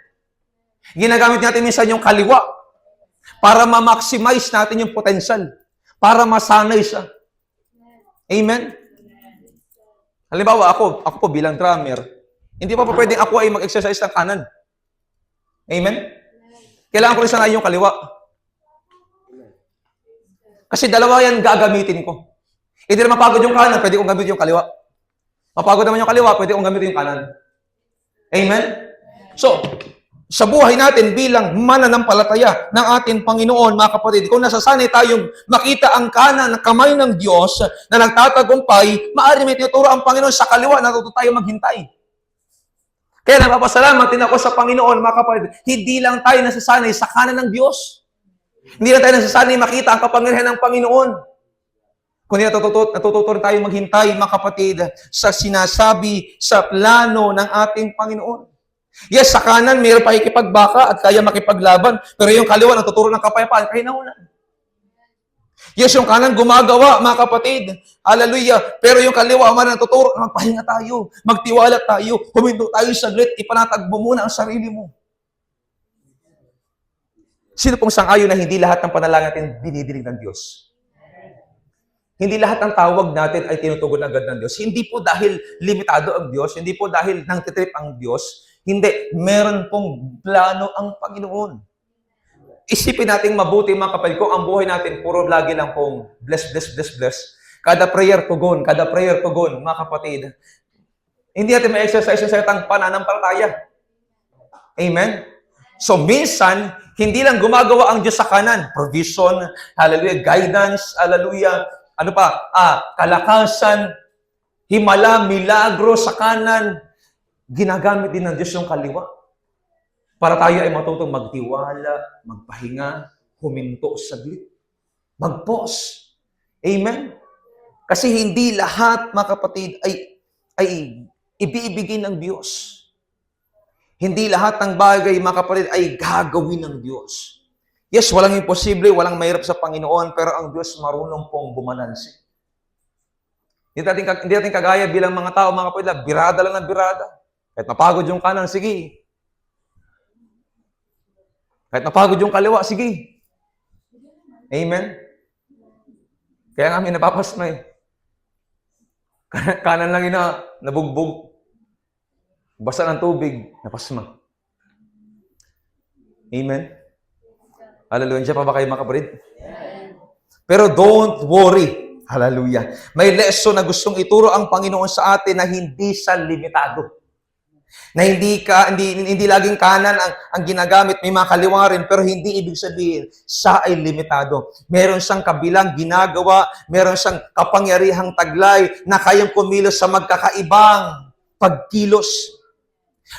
Ginagamit natin minsan yung kaliwa para ma-maximize natin yung potential. Para masanay siya. Amen? Halimbawa, ako po bilang drummer, hindi pa pwedeng ako ay mag-exercise ng kanan. Amen? Kailangan ko rin sanay yung kaliwa. Kasi dalawa yan gagamitin ko. Hindi na mapagod yung kanan, pwede kong gamitin yung kaliwa. Mapagod naman yung kaliwa, pwede kong gamitin yung kanan. Amen? So, sa buhay natin bilang mananampalataya ng ating Panginoon, mga kapatid, kung nasasanay tayong makita ang kanan ng kamay ng Diyos na nagtatagumpay, maaari may tinuturo ang Panginoon sa kaliwa, natuto tayo maghintay. Kaya napapasalamat din ako sa Panginoon, mga kapatid, hindi lang tayo nasasanay sa kanan ng Diyos. Hindi lang tayo nasasanay makita ang kapangyarihan ng Panginoon. Kundi natututo tayo maghintay, mga kapatid, sa sinasabi, sa plano ng ating Panginoon. Yes, sa kanan, mayroon pa ikipagbaka at kaya makipaglaban. Pero yung kaliwa, natuturo ng kapayapaan, kaya nauna. Yes, yung kanan gumagawa, mga kapatid. Hallelujah. Pero yung kaliwa, man natuturo, magpahinga tayo, magtiwala tayo, huminto tayo saglit, ipanatagbo muna ang sarili mo. Sino pong sang-ayon na hindi lahat ng panalangin natin dinidinig ng Diyos? Hindi lahat ng tawag natin ay tinutugon agad ng Diyos. Hindi po dahil limitado ang Diyos, hindi po dahil nang titrip ang Diyos. Hindi, meron pong plano ang Panginoon. Isipin natin mabuti, mga kapatid, kung ang buhay natin puro lagi lang pong bless, bless, bless, bless. Kada prayer tugon, mga kapatid. Hindi natin ma-exercise yung salitang pananampalataya. Amen? So minsan, hindi lang gumagawa ang Diyos sa kanan. Provision, hallelujah, guidance, hallelujah, ano pa, kalakasan, himala, milagro sa kanan. Ginagamit din ng Diyos yung kaliwa. Para tayo ay matutong magtiwala, magpahinga, huminto saglit, mag-pause. Amen? Kasi hindi lahat, mga kapatid, ay ibibigay ng Diyos. Hindi lahat ng bagay, mga kapatid, ay gagawin ng Diyos. Yes, walang imposible, walang mahirap sa Panginoon, pero ang Diyos marunong pong bumanansi. Hindi natin kagaya bilang mga tao, mga kapatid, birada lang ng birada. Kahit mapagod yung kanan, sige. Kahit mapagod yung kaliwa, sige. Amen? Kaya nga may napapasma eh. Kanan lang nabugbog. Basa ng tubig, napasma. Amen? Hallelujah. Siya pa ba kayo, mga kapatid? Pero don't worry. Hallelujah. May lesson na gustong ituro ang Panginoon sa atin na hindi siya limitado. Na hindi laging kanan ang ginagamit, may mga kaliwa rin, pero hindi ibig sabihin siya ay limitado. Meron siyang kabilang ginagawa, meron siyang kapangyarihang taglay na kayang kumilos sa magkakaibang pagkilos.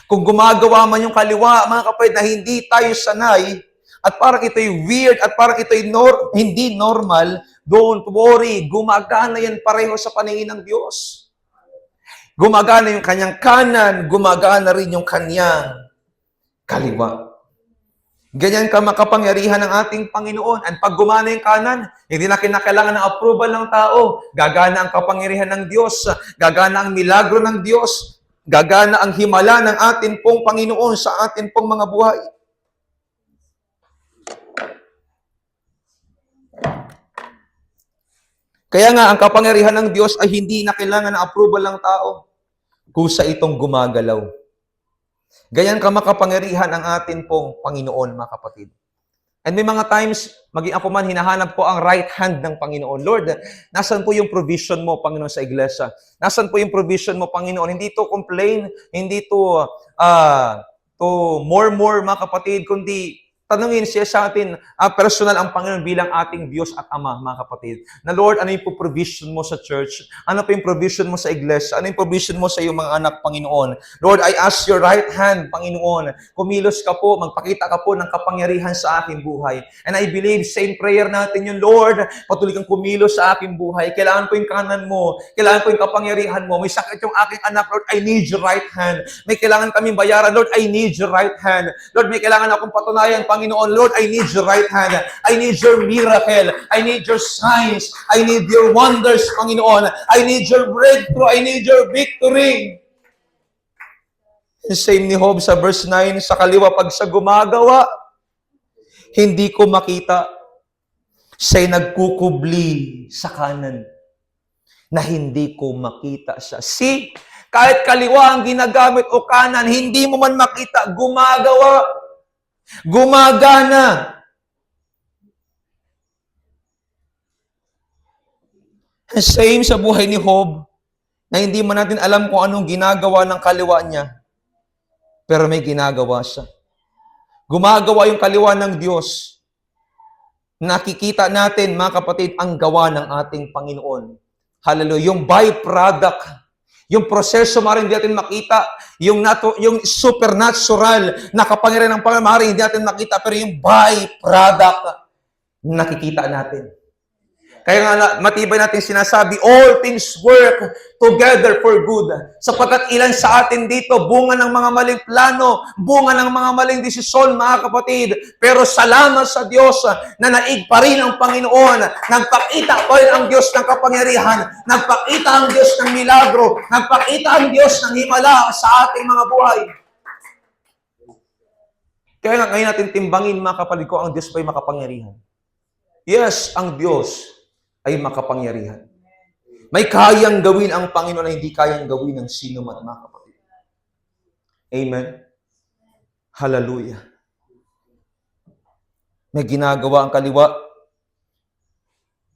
Kung gumagawa man yung kaliwa, mga kapatid, na hindi tayo sanay, at parang ito'y weird, at parang ito'y hindi normal, don't worry, gumagana yan pareho sa paningin ng Diyos. Gumagana yung kanyang kanan, gumagana rin yung kanyang kaliwa. Ganyan ka makapangyarihan ng ating Panginoon. At pag gumana yung kanan, hindi na kinakailangan ng approval ng tao. Gagana ang kapangyarihan ng Diyos. Gagana ang milagro ng Diyos. Gagana ang himala ng ating pong Panginoon sa ating pong mga buhay. Kaya nga, ang kapangyarihan ng Diyos ay hindi na kailangan ng approval ng tao. Kusa itong gumagalaw. Ganyan ka makapangyarihan ang atin pong Panginoon, mga kapatid. And may mga times, maging ako man, hinahanap ko ang right hand ng Panginoon. Lord, nasan po yung provision mo, Panginoon, sa iglesia? Nasan po yung provision mo, Panginoon? Hindi to complain, hindi to more, mga kapatid, kundi tanungin siya sa atin, personal ang Panginoon bilang ating Diyos at Ama, mga kapatid. Na Lord, ano yung provision mo sa church? Ano pa yung provision mo sa iglesia? Ano yung provision mo sa iyong mga anak, Panginoon? Lord, I ask your right hand, Panginoon. Kumilos ka po, magpakita ka po ng kapangyarihan sa aking buhay. And I believe, same prayer natin yun, Lord, patuloy kang kumilos sa aking buhay. Kailangan ko yung kanan mo. Kailangan ko yung kapangyarihan mo. May sakit yung aking anak, Lord, I need your right hand. May kailangan kaming bayaran, Lord, I need your right hand. Lord, may kailangan akong patunayan, Panginoon, Lord, I need your right hand. I need your miracle. I need your signs. I need your wonders, Panginoon. I need your breakthrough. I need your victory. Same ni Job sa verse 9, sa kaliwa pag siya gumagawa, hindi ko makita. Siya'y nagkukubli sa kanan na hindi ko makita siya. See, kahit kaliwa ang ginagamit o kanan, hindi mo man makita, gumagawa. Gumagana. Same sa buhay ni Job, na hindi man natin alam kung anong ginagawa ng kaliwa niya, pero may ginagawa siya. Gumagawa yung kaliwa ng Diyos. Nakikita natin, mga kapatid, ang gawa ng ating Panginoon. Hallelujah. Yung byproduct, yung proseso maaaring hindi natin makita, yung supernatural na kapangyarihan ng Panginoon maaaring hindi natin makita, pero yung byproduct, nakikita natin. Kaya nga matibay natin sinasabi, all things work together for good. Sapagkat ilan sa atin dito, bunga ng mga maling plano, bunga ng mga maling desisyon, mga kapatid. Pero salamat sa Diyos na naig pa rin ang Panginoon. Nagpakita pa rin ang Diyos ng kapangyarihan. Nagpakita ang Diyos ng milagro. Nagpakita ang Diyos ng himala sa ating mga buhay. Kaya nga ngayon natin timbangin, mga kapatid ko, ang Diyos ba'y makapangyarihan? Yes, ang Diyos ay makapangyarihan. May kayang gawin ang Panginoon na hindi kayang gawin ng sino man, mga kapatid. Amen? Hallelujah. May ginagawa ang kaliwa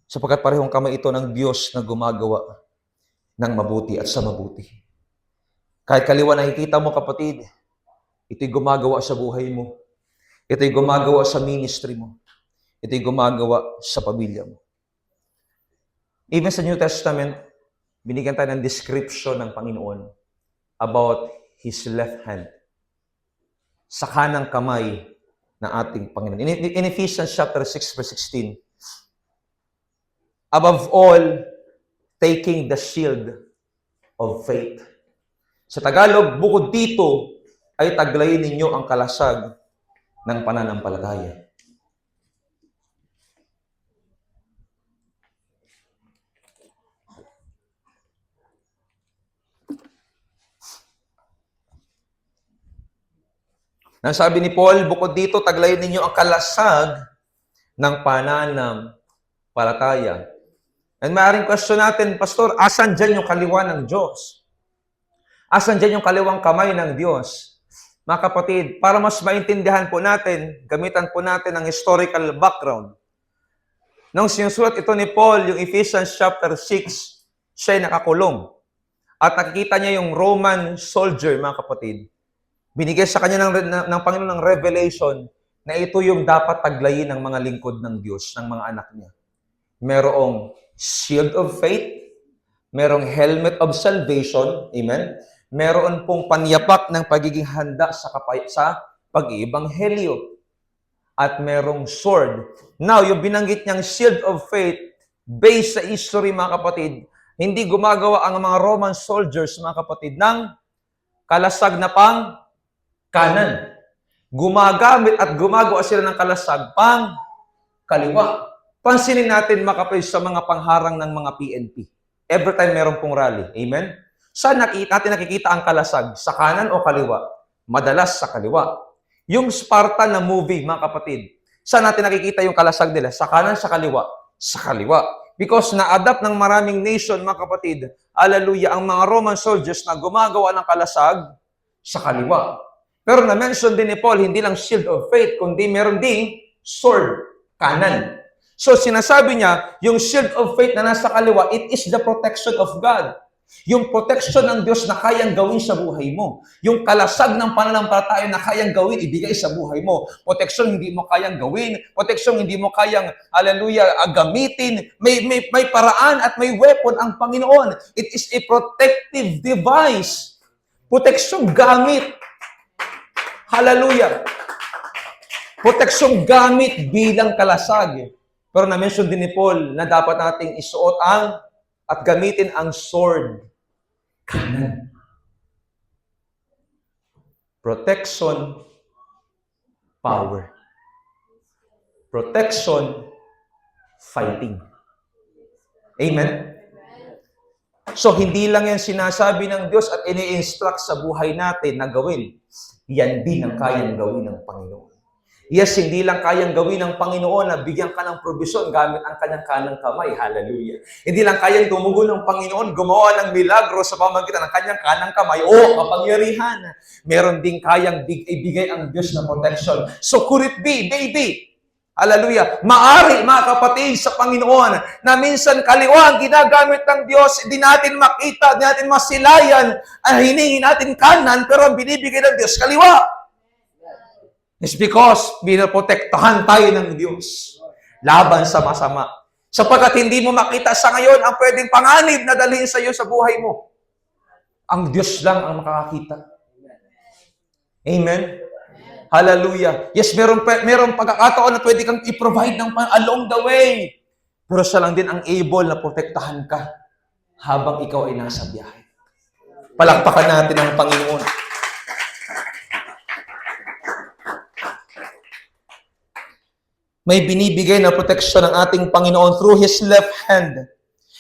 sapagkat parehong kamay ito ng Diyos na gumagawa ng mabuti at sa mabuti. Kahit kaliwa nakikita mo, kapatid, ito'y gumagawa sa buhay mo. Ito'y gumagawa sa ministry mo. Ito'y gumagawa sa pamilya mo. Even sa New Testament, binigyan tayo ng description ng Panginoon about His left hand. Sa kanang kamay ng ating Panginoon. In Ephesians chapter 6, verse 16, above all, taking the shield of faith. Sa Tagalog, bukod dito, ay taglayin ninyo ang kalasag ng pananampalataya. Nang sabi ni Paul, bukod dito, taglayin ninyo ang kalasag ng pananampalataya. And maaaring question natin, Pastor, asan dyan yung kaliwa ng Diyos? Asan dyan yung kaliwang kamay ng Diyos? Mga kapatid, para mas maintindihan po natin, gamitan po natin ang historical background. Nung sinusulat ito ni Paul, yung Ephesians chapter 6, siya'y nakakulong. at nakikita niya yung Roman soldier, mga kapatid, binigay sa kanya ng Panginoon ng revelation na ito yung dapat taglayin ng mga lingkod ng Diyos, ng mga anak niya. Merong shield of faith, merong helmet of salvation, amen? Meron pong panyapak ng pagiging handa sa pag-iibanghelyo. At merong sword. Now, yung binanggit niyang shield of faith, based sa history, mga kapatid, hindi gumagawa ang mga Roman soldiers, mga kapatid, ng kalasag na pang kanan. Gumagamit at gumagawa sila ng kalasag pang kaliwa. Pansinin natin, mga kapatid, sa mga pangharang ng mga PNP. Every time meron pong rally. Amen? Saan natin nakikita ang kalasag? Sa kanan o kaliwa? Madalas sa kaliwa. Yung Spartan na movie, mga kapatid, saan natin nakikita yung kalasag nila? Sa kanan, sa kaliwa? Sa kaliwa. Because na-adapt ng maraming nation, mga kapatid, hallelujah, ang mga Roman soldiers na gumagawa ng kalasag sa kaliwa. Pero na-mention din ni Paul, hindi lang shield of faith, kundi meron ding sword, kanan. So sinasabi niya, yung shield of faith na nasa kaliwa, it is the protection of God. Yung protection ng Diyos na kayang gawin sa buhay mo. Yung kalasag ng pananampalataya na kayang gawin, ibigay sa buhay mo. Protection hindi mo kayang gawin. Protection hindi mo kayang, hallelujah, gamitin. May paraan at may weapon ang Panginoon. It is a protective device. Protection gamit. Hallelujah. Protection gamit bilang kalasag. Pero na-mention din ni Paul na dapat nating isuot at gamitin ang sword. Kanan. Protection, power. Protection, fighting. Amen? So, hindi lang yan sinasabi ng Diyos at ini-instruct sa buhay natin na gawin. Yan din ang kayang gawin ng Panginoon. Yes, hindi lang kayang gawin ng Panginoon na bigyan ka ng probisyon gamit ang kanyang kanang kamay. Hallelujah. Hindi lang kayang tumugon ng Panginoon, gumawa ng milagro sa pamamagitan ng kanyang kanang kamay. Kapangyarihan. Meron din kayang ibigay ang Diyos na protection. So could it be, baby? Hallelujah. Maari, mga kapatid, sa Panginoon, na minsan kaliwa ang ginagamit ng Diyos, hindi natin makita, hindi natin masilayan, hiningi natin kanan, pero ang binibigay ng Diyos, kaliwa. It's because pinoprotektahan tayo ng Diyos laban sa masama. Sapagkat hindi mo makita sa ngayon ang pwedeng panganib na dalhin sa iyo sa buhay mo. Ang Diyos lang ang makakakita. Amen? Hallelujah. Yes, meron pagkakataon na pwede kang i-provide along the way. Pero siya lang din ang able na protektahan ka habang ikaw ay nasa biyahe. Palakpakan natin ang Panginoon. May binibigay na proteksyon ng ating Panginoon through His left hand.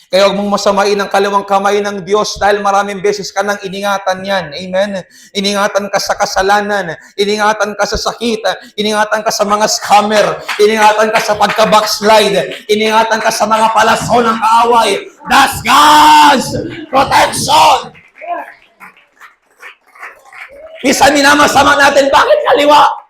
Kaya huwag mong masamain ang kaliwang kamay ng Diyos dahil maraming beses ka nang iningatan yan. Amen? Iningatan ka sa kasalanan, iningatan ka sa sakit, iningatan ka sa mga scammer, iningatan ka sa pagka-backslide, iningatan ka sa mga palaso ng kaaway. That's God's protection! Isa minamasama natin, bakit kaliwa?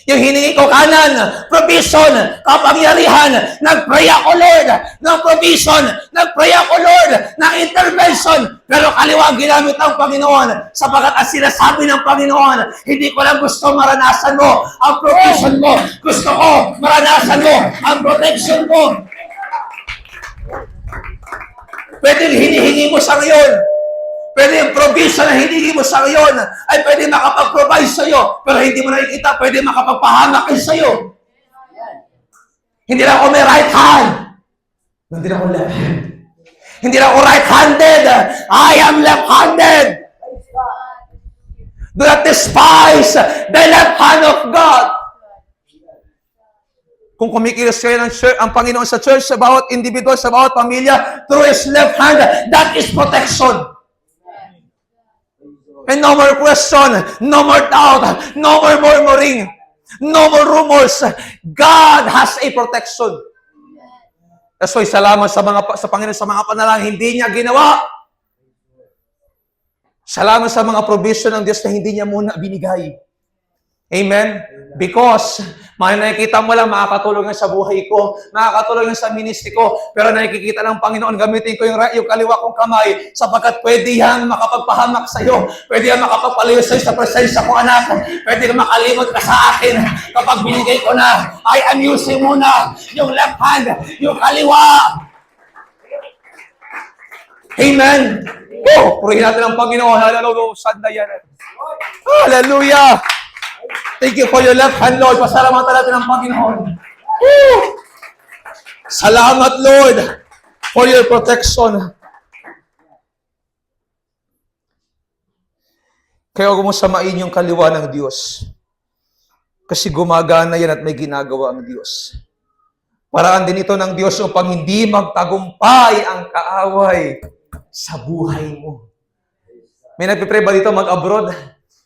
Yung hiningi ko kanan, provision, kapangyarihan, nag-pray ako, Lord, ng provision, nag-pray ako, Lord, ng intervention, pero kaliwa ang ginamit ng Panginoon, sapagkat ang sinasabi ng Panginoon, hindi ko lang gusto maranasan mo ang provision mo, gusto ko maranasan mo ang protection mo. Pwede hinihingi mo sa ngayon, pwede yung provision na hiningi mo sa ngayon ay pwede makapag-provide sa iyo, pero hindi mo nakikita, pwede makapagpahamak sa iyo. Hindi lang ako may right hand. Hindi lang ako left hand. Hindi lang ako right-handed. I am left-handed. Do not despise the left hand of God. Kung kumikilos kayo ng church, ang Panginoon sa church, sa bawat individual, sa bawat pamilya, through His left hand, that is protection. And no more question, no more doubt, no more murmuring, no more rumors. God has a protection. That's why salamat sa Panginoon sa mga panalangin hindi niya ginawa. Salamat sa mga provision ng Diyos na hindi niya muna binigay. Amen? Because, nakikita mo lang, makakatulong yan sa buhay ko, makakatulong yan sa ministry ko, pero nakikita ng Panginoon, gamitin ko yung kaliwa kong kamay, sapagkat pwede yan makapagpahamak sa'yo, pwede yan makapagpalayo sa'yo sa presensya ko, anak, pwede ka makalimot ka sa akin, kapag binigay ko na, I am using muna yung left hand, yung kaliwa. Amen? Oh, purihin natin ang Panginoon. Hallelujah. Sandayan. Hallelujah. Thank you for your left hand, Lord. Pasalamatan natin ang Panginoon. Woo! Salamat, Lord, for your protection. Kaya huwag mo samain yung kaliwa ng Diyos. Kasi gumagana yan at may ginagawa ang Diyos. Paraan din ito ng Diyos upang hindi magtagumpay ang kaaway sa buhay mo. May nagpipray ba dito mag-abroad?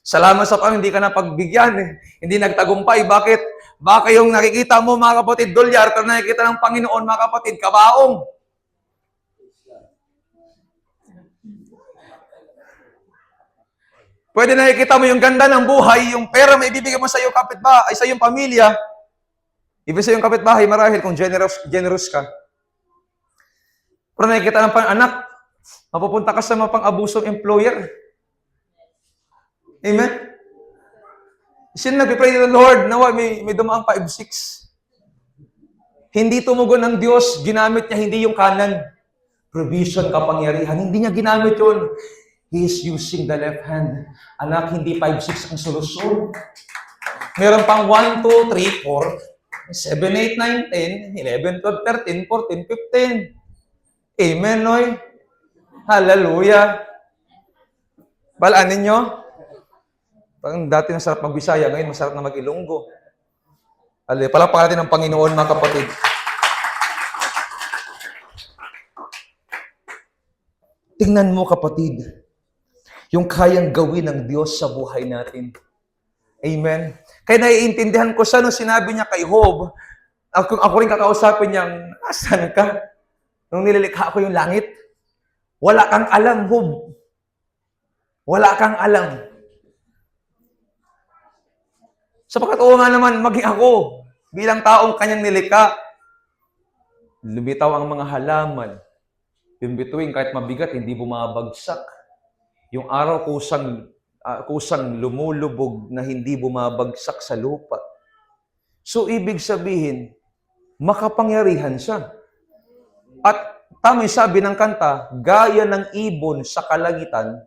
Salamat sa Panginoon, hindi ka na pagbigyan. Hindi nagtagumpay. Bakit? Baka yung nakikita mo, mga kapatid, dolyar, pero nakikita ng Panginoon, mga kapatid, kabaong. Pwede nakikita mo yung ganda ng buhay, yung pera may ibibigay mo sa iyong kapitbahay, sa iyong pamilya. Ibig sa iyong kapitbahay, marahil kung generous ka. Pero nakikita ng anak, mapupunta ka sa mapang-abusong employer. Amen? Sino nagpipray dito, Lord, nawa may dumaang 5-6. Hindi tumugon ng Diyos, ginamit niya hindi yung kanan. Provision, kapangyarihan. Hindi niya ginamit yun. He is using the left hand. Anak, hindi 5-6 ang solusyon. Meron pang 1, 2, 3, 4, 7, 8, 9, 10, 11, 12, 13, 14, 15. Amen, Noy? Hallelujah. Balaanin nyo? Pag dati masarap mag-Bisaya, ngayon masarap na mag-Ilonggo. Palakpakan natin ang Panginoon, mga kapatid. Tingnan mo, kapatid, yung kayang gawin ng Diyos sa buhay natin. Amen? Kaya naiintindihan ko siya nung sinabi niya kay Job, ako rin kakausapin niyang, asan ka? Nung nililikha ko yung langit, wala kang alam, Job. Wala kang alam. Sapagkat oo nga naman, maging ako, bilang taong kanyang nilikha, lumitaw ang mga halaman. Yung bituin, kahit mabigat, hindi bumabagsak. Yung araw kusang lumulubog na hindi bumabagsak sa lupa. So, ibig sabihin, makapangyarihan siya. At tama yung sabi ng kanta, gaya ng ibon sa kalangitan,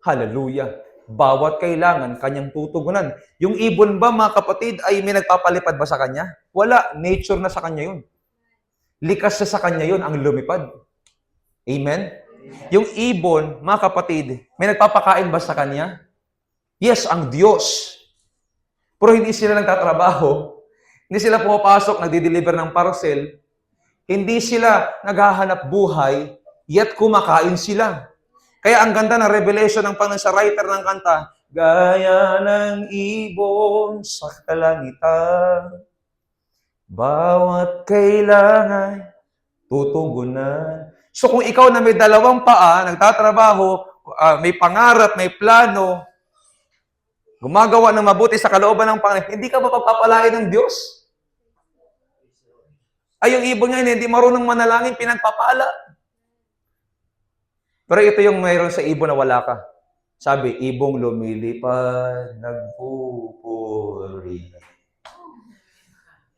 hallelujah. Bawat kailangan, kanyang tutugunan. Yung ibon ba, mga kapatid, ay may nagpapalipad ba sa kanya? Wala. Nature na sa kanya yun. Likas na sa kanya yun ang lumipad. Amen? Yung ibon, mga kapatid, may nagpapakain ba sa kanya? Yes, ang Diyos. Pero hindi sila nagtatrabaho. Hindi sila pumapasok, nagdi-deliver ng parcel. Hindi sila naghahanap buhay, yet kumakain sila. Kaya ang ganda ng revelation ng Panginoon sa writer ng kanta, gaya ng ibon sa kalangitan, bawat kailangan tutugunan. So kung ikaw na may dalawang paa, nagtatrabaho, may pangarap, may plano, gumagawa ng mabuti sa kalooban ng Panginoon, hindi ka ba pagpapalain ng Diyos? Ay, yung ibon ngayon, hindi marunong manalangin, pinagpapala. Pero ito yung mayroon sa ibon na wala ka. Sabi, ibong lumilipad, nagpupuri.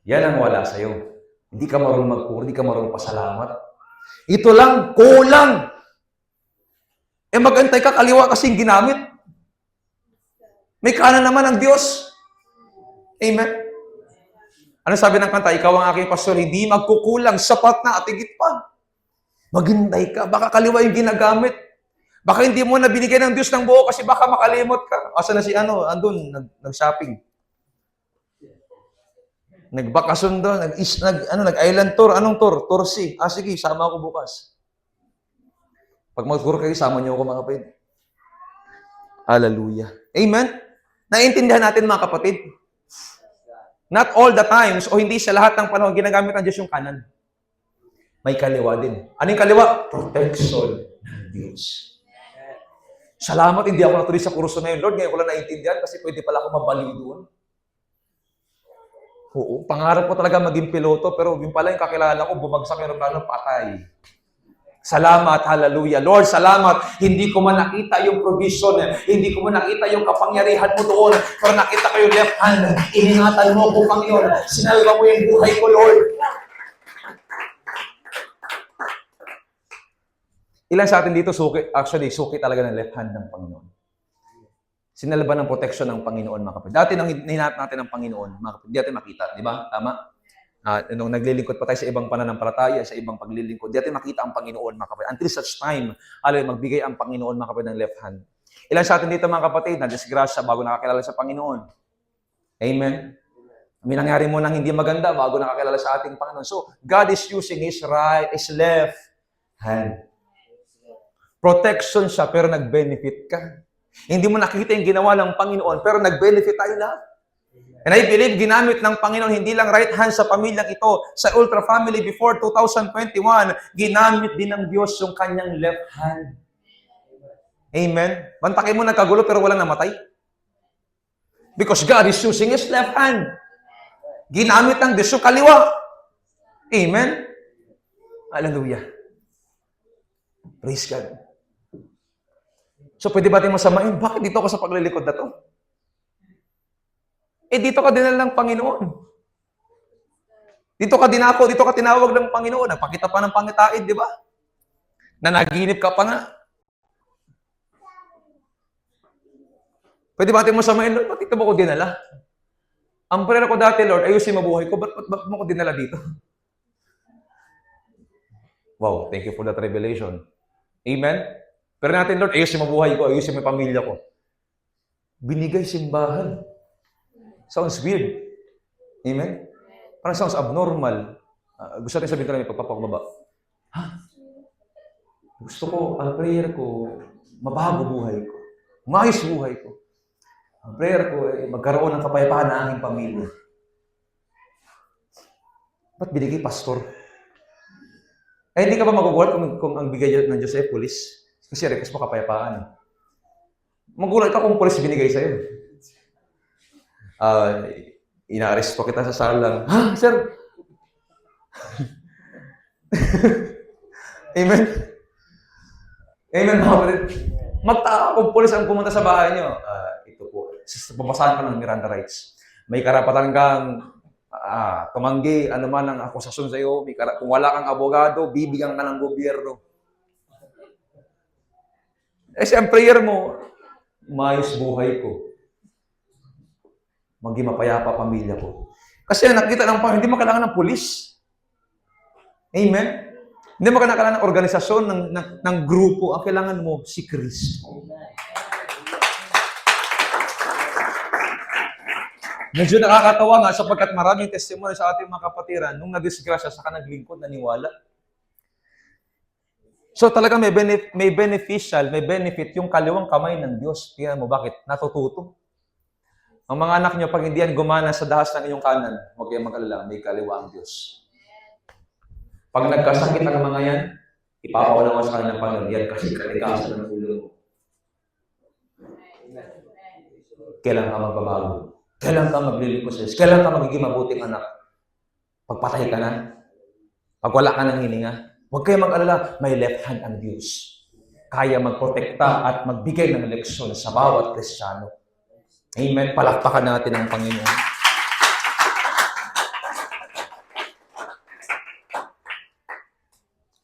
Yan ang wala sa'yo. Hindi ka marunong magpuri, hindi ka marunong pasalamat. Ito lang, kulang. Magantay ka, kaliwa kasing ginamit. May kanan naman ang Diyos. Amen. Ano sabi ng kanta? Ikaw ang aking pastor, hindi magkukulang, sapat na at higit pa. Maghintay ka, baka kaliwa yung ginagamit. Baka hindi mo na binigay ng Diyos ng buo kasi baka makalimot ka. Asa na si andun, nag-shopping. Nagbakasyon doon, nag-island tour. Anong tour? Tour C. Sige, sama ako bukas. Pag mag-tour kayo, sama niyo ako, mga kapatid. Hallelujah. Amen? Naiintindihan natin, mga kapatid. Not all the times, o hindi sa lahat ng panahon, ginagamit ng Diyos yung kanan. May kaliwa din. Ano yung kaliwa? Protection ng Diyos. Salamat, hindi ako natuloy sa kurso na yun. Lord, ngayon ko lang naiintindihan kasi pwede pala ako mabaliw doon. Oo, pangarap ko talaga maging piloto, pero yung pala yung kakilala ko, bumagsak yung aeroplano, patay. Salamat, hallelujah. Lord, salamat. Hindi ko man nakita yung provision. Hindi ko man nakita yung kapangyarihan mo doon. Pero nakita ko yung left hand. Iningatan mo ko, Panginoon. Sinalva mo yung buhay ko, Lord. Ilan sa atin dito, suki talaga ng left hand ng Panginoon. Sinalba ng protection ng Panginoon, mga kapatid. Dati nang hinahanap natin ng Panginoon, mga kapatid, di natin makita, di ba? Tama? Nung naglilingkod pa tayo sa ibang pananampalataya, sa ibang paglilingkod, di natin makita ang Panginoon, mga kapatid. Until such time, magbigay ang Panginoon, mga kapatid, ng left hand. Ilan sa atin dito, mga kapatid, na disgrasya bago nakakilala sa Panginoon. Amen? May nangyari mo nang hindi maganda bago nakakilala sa ating Panginoon. So, God is using His left hand. Protection siya, pero nag-benefit ka. Hindi mo nakita yung ginawa ng Panginoon, pero nag-benefit tayo lahat. And I believe, ginamit ng Panginoon, hindi lang right hand sa pamilyang ito, sa Ultra Family before 2021, ginamit din ng Diyos yung kanyang left hand. Amen? Bantakin mo nagkagulo, pero walang namatay. Because God is using His left hand. Ginamit ng Diyos yung kaliwa. Amen? Hallelujah. Praise God. So, pwede ba tayong masamain? Bakit dito ako sa paglilikod na to? Dito ka dinala ng Panginoon. Dito ka tinawag ng Panginoon. Nagpakita pa ng pangitain, di ba? Nanaginip ka pa nga. Pwede ba tayong masamain? Lord, bakit dito ba ako dinala? Ang prayer ko dati, Lord, ayusin mabuhay ko. Ba't mo ko dinala dito? Wow, thank you for that revelation. Amen? Pero natin, Lord, ayusin mabuhay ko, ayusin mo pamilya ko. Binigay simbahan. Sounds weird. Amen? Parang sounds abnormal. Gusto natin sabihin ko lang yung pagpapakababa. Gusto ko, ang prayer ko, mabago buhay ko. Maayos buhay ko. Ang prayer ko, magkaroon ng kapayapaan na aking pamilya. Ba't binigay pastor? Hindi ka ba magugulat kung ang bigay ng Diyos ay pulis? Kasi request mo kapayapaan. Magulat ka kung pulis binigay sa'yo. Ina-arresto kita sa salang. Ha, sir? Amen? Amen, mga kapatid. Magtaka kung pulis ang pumunta sa bahay niyo. Ito po, papasahan ka ng Miranda rights. May karapatan kang tumanggi, ano man ang akusasyon sa iyo. Kung wala kang abogado, bibigyan ka ng gobyerno. Ang prayer mo, maayos buhay ko. Maging mapayapa pamilya ko. Kasi nakita ng Panginoon, hindi mo kailangan ng pulis. Amen? Hindi mo kailangan ng organisasyon, ng grupo. Ang kailangan mo, si Kristo. Medyo nakakatawa nga sapagkat maraming testimony sa ating mga kapatiran nung nadisgrasya sa kanaglingkod, naniwala. So talaga may benefit yung kaliwang kamay ng Diyos. Tingnan mo, bakit? Natututo. Ang mga anak nyo, pag hindi yan gumana sa dahas ng inyong kanan, huwag kayong mag-alala, may kaliwa ang Diyos. Pag nagkasakit ang mga yan, ipapawala mo sa kanilang Panginoon, yan kasi kalikasan ng ulo mo. Kailan ka magbabago? Kailan ka maglilingkod sa Diyos? Kailan ka magiging mabuting anak? Pagpatay ka na? Pag wala ka ng hininga? Huwag kayong mag-alala, may left hand ang Diyos. Kaya magprotekta at magbigay ng leksyon sa bawat Kristiyano. Amen. Palakpakan natin ang Panginoon.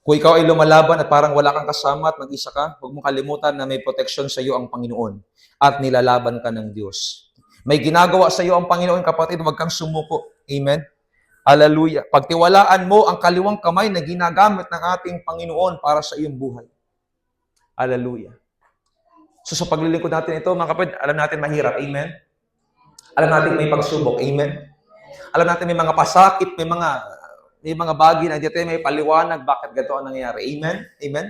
Kung ikaw ay lumalaban at parang wala kang kasama at mag-isa ka, huwag mong kalimutan na may protection sa iyo ang Panginoon at nilalaban ka ng Diyos. May ginagawa sa iyo ang Panginoon, kapatid, huwag kang sumuko. Amen. Hallelujah. Pagtiwalaan mo ang kaliwang kamay na ginagamit ng ating Panginoon para sa iyong buhay. Hallelujah. So sa paglilingkod natin ito, mga kapatid, alam natin mahirap. Amen? Alam natin may pagsubok. Amen? Alam natin may mga pasakit, may mga bagay na dito may paliwanag bakit ganito ang nangyayari. Amen? Amen?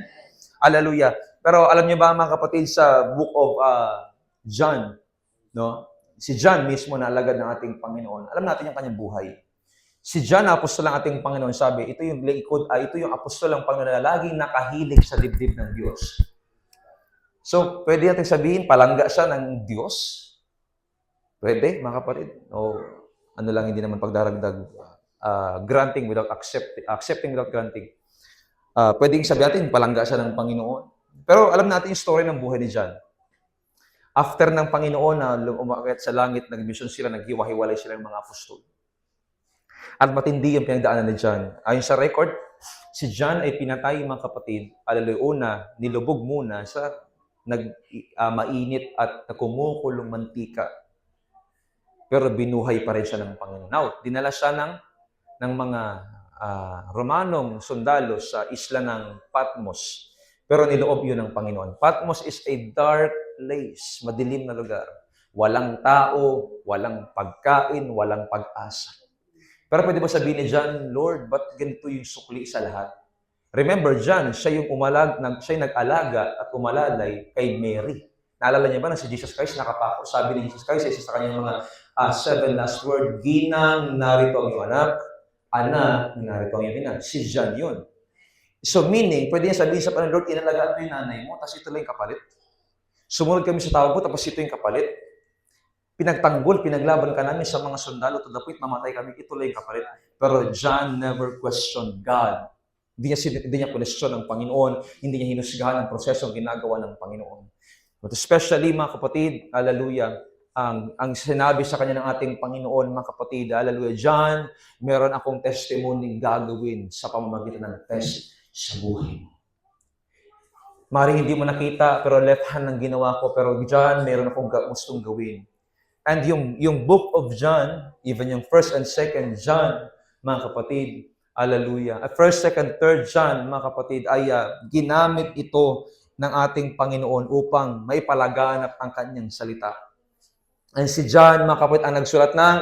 Hallelujah. Pero alam niyo ba, mga kapatid, sa book of John, no? Si John mismo na alagad ng ating Panginoon. Alam natin yung kanyang buhay. Si John, apostol ng ating Panginoon, sabi, ito yung apostol ng Panginoon na laging nakahilig sa dibdib ng Diyos. So, pwede natin sabihin, palangga siya ng Diyos? Pwede, mga kapatid. O ano lang, hindi naman pagdaragdag, granting without accepting without granting. Pwedeng sabihin natin, palangga siya ng Panginoon. Pero alam natin yung story ng buhay ni John. After ng Panginoon na umakyat sa langit, nag-mission sila, naghiwa-hiwalay sila ng mga apostol. At matindi yung pinagdaanan ni John. Ayon sa record, si John ay pinatay, mga kapatid. Una, nilubog muna sa mainit at kumukulong mantika. Pero binuhay pa rin siya ng Panginoon. Now, dinala siya ng mga Romanong sundalo sa isla ng Patmos. Pero niloob yun ng Panginoon. Patmos is a dark place, madilim na lugar. Walang tao, walang pagkain, walang pag-asa. Pero pwede ba sabihin ni John, Lord, ba't ganito yung sukli sa lahat? Remember, John, siya yung nag-alaga at umalalay kay Mary. Naalala niya ba na si Jesus Christ nakapako? Sabi ni Jesus Christ, isa sa kanyang mga 7 last word, ginang, narito ang iyong anak, narito ang iyong ina. Si John yun. So meaning, pwede niya sabihin sa Panginoon, Lord, inalagaan mo yung nanay mo, tapos ito lang yung kapalit. Sumunod kami sa tawag mo, tapos ito yung kapalit. Pinagtanggol, pinaglaban ka namin sa mga sundalo to the point, mamatay kami, ito lang yung kapalit. Pero John never questioned God. Hindi niya question ng Panginoon, hindi niya hinusgahan ang prosesong ginagawa ng Panginoon. But especially, mga kapatid, hallelujah, ang sinabi sa kanya ng ating Panginoon, mga kapatid, hallelujah, John, meron akong testimony gagawin sa pamamagitan ng test sa buhay mo. Maring hindi mo nakita, pero left hand ang ginawa ko, pero John, meron akong gustong gawin. And yung book of John, even yung 1st and 2nd John, mga kapatid, hallelujah. 1st, 2nd, 3rd John, mga kapatid, ay ginamit ito ng ating Panginoon upang maipalaganap ang kanyang salita. And si John, mga kapatid, ang nagsulat ng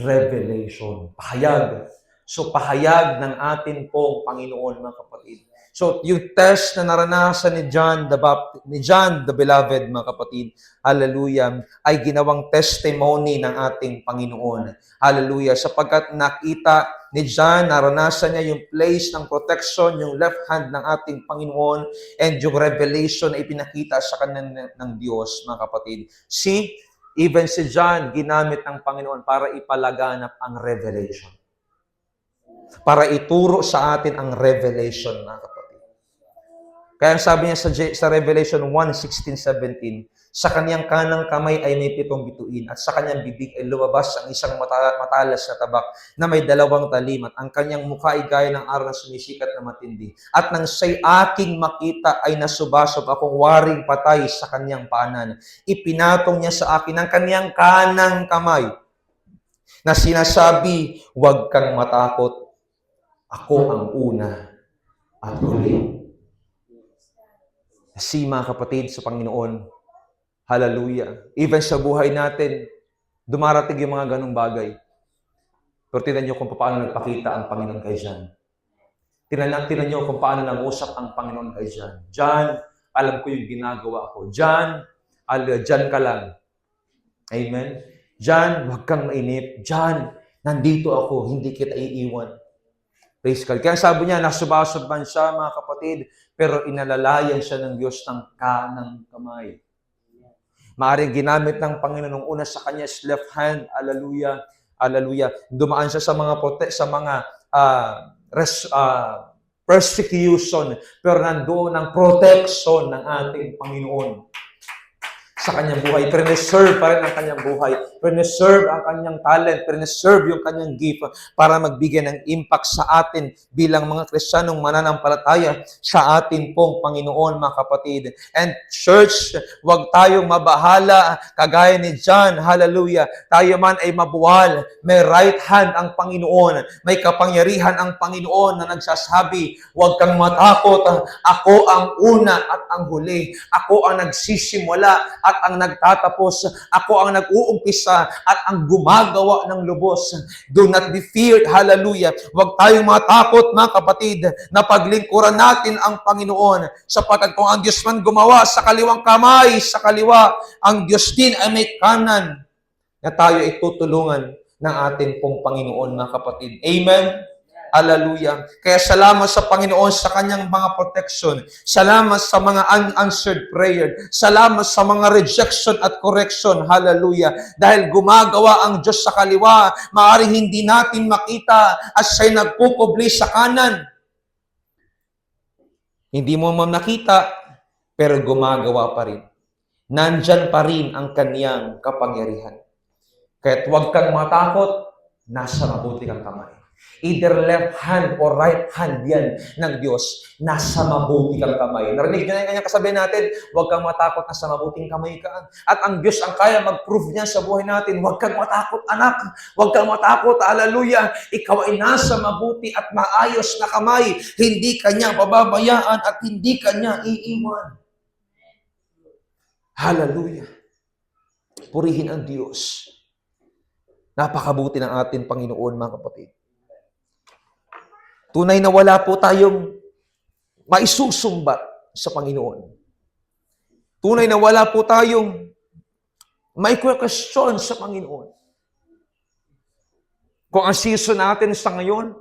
Revelation, pahayag. So, pahayag ng atin pong Panginoon, mga kapatid. So, yung test na naranasan ni John the Beloved, mga kapatid, hallelujah, ay ginawang testimony ng ating Panginoon. Hallelujah. Sapagkat nakita ni John, naranasan niya yung place ng protection, yung left hand ng ating Panginoon, and yung revelation na ipinakita sa kanya ng Diyos, mga kapatid. Even si John, ginamit ng Panginoon para ipalaganap ang revelation. Para ituro sa atin ang revelation, mga kapatid. Kaya sabi niya sa Revelation 1:16, 17, sa kanyang kanang kamay ay may 7 bituin at sa kanyang bibig ay lumabas ang isang matalas na tabak na may 2 talim at ang kanyang mukha ay gaya ng araw na sumisikat na matindi. At nang siya'y aking makita ay nasubasop akong waring patay sa kanyang paanan. Ipinatong niya sa akin ang kanyang kanang kamay na sinasabi, huwag kang matakot, ako ang una at huli. Mga kapatid, sa Panginoon, hallelujah. Even sa buhay natin, dumarating yung mga ganong bagay. Pero tinan niyo kung paano nagpakita ang Panginoon kay John. Tinan niyo kung paano nag-usap ang Panginoon kay John. John, alam ko yung ginagawa ko. John, John ka lang. Amen? John, huwag kang mainip. John, nandito ako, hindi kita iiwan. Praise God. Kaya sabi niya, nasubasod man siya, mga kapatid, pero inalalayan siya ng Diyos ng kanang kamay. Maaring ginamit ng Panginoon nung una sa kanya is left hand. Hallelujah. Hallelujah. Dumaan siya sa mga persecution, pero nandoon ang protection ng ating Panginoon sa kanyang buhay. Preserve pa rin ang kanyang buhay. Preserve ang kanyang talent. Preserve yung kanyang gift para magbigay ng impact sa atin bilang mga Kristiyanong mananampalataya sa atin pong Panginoon, mga kapatid. And church, huwag tayong mabahala kagaya ni John. Hallelujah. Tayo man ay mabuwal. May right hand ang Panginoon. May kapangyarihan ang Panginoon na nagsasabi, huwag kang matakot. Ako ang una at ang huli. Ako ang nagsisimula at ang nagtatapos. Ako ang nag-uumpisa at ang gumagawa ng lubos. Do not be feared. Hallelujah. Huwag tayong matakot, mga kapatid, na paglingkuran natin ang Panginoon. Sapagkat kung ang Diyos man gumawa sa kaliwang kamay, sa kaliwa, ang Diyos din ay may kanan na tayo ay tutulungan ng ating pong Panginoon, mga kapatid. Amen? Hallelujah. Kaya salamat sa Panginoon sa kanyang mga protection. Salamat sa mga unanswered prayer. Salamat sa mga rejection at correction. Hallelujah. Dahil gumagawa ang Diyos sa kaliwa, maaaring hindi natin makita at siya'y nagkukubli sa kanan. Hindi mo man nakita, pero gumagawa pa rin. Nandyan pa rin ang kaniyang kapangyarihan. Kaya't huwag kang matakot, nasa mabuti kang kamay. Either left hand or right hand yan ng Diyos, nasa mabuti kang kamay. Narinig nyo na yung kanyang kasabihan natin, huwag kang matakot, nasa mabuting kamay ka. At ang Diyos ang kaya mag-prove niya sa buhay natin, huwag kang matakot anak, huwag kang matakot, hallelujah, ikaw ay nasa mabuti at maayos na kamay, hindi kanya pababayaan at hindi kanya iiwan. Hallelujah. Purihin ang Diyos. Napakabuti ng ating Panginoon, mga kapatid. Tunay na wala po tayong maisusumbat sa Panginoon. Tunay na wala po tayong mai-question sa Panginoon. Kung ang season natin sa ngayon,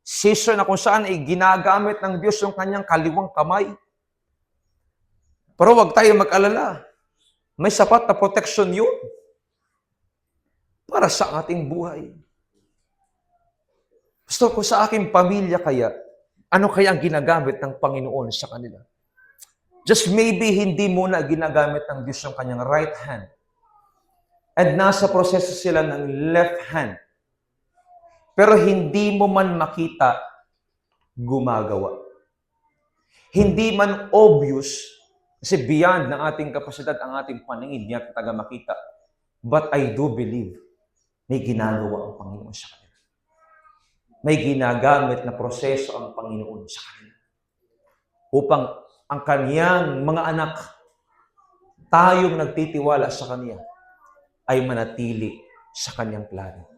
season na kung saan ay ginagamit ng Diyos yung kanyang kaliwang kamay. Pero huwag tayo mag-alala. May sapat na protection yun para sa ating buhay. Pastor, kung sa aking pamilya kaya, ano kaya ang ginagamit ng Panginoon sa kanila? Just maybe hindi muna ginagamit ng Diyos yung kanyang right hand. And nasa proseso sila ng left hand. Pero hindi mo man makita, gumagawa. Hindi man obvious, kasi beyond ng ating kapasidad, ang ating paningin, hindi natin taga makita. But I do believe, may ginagawa ang Panginoon sa kanila. May ginagamit na proseso ang Panginoon sa kanila. Upang ang kaniyang mga anak, tayong nagtitiwala sa Kanya, ay manatili sa Kanyang plano.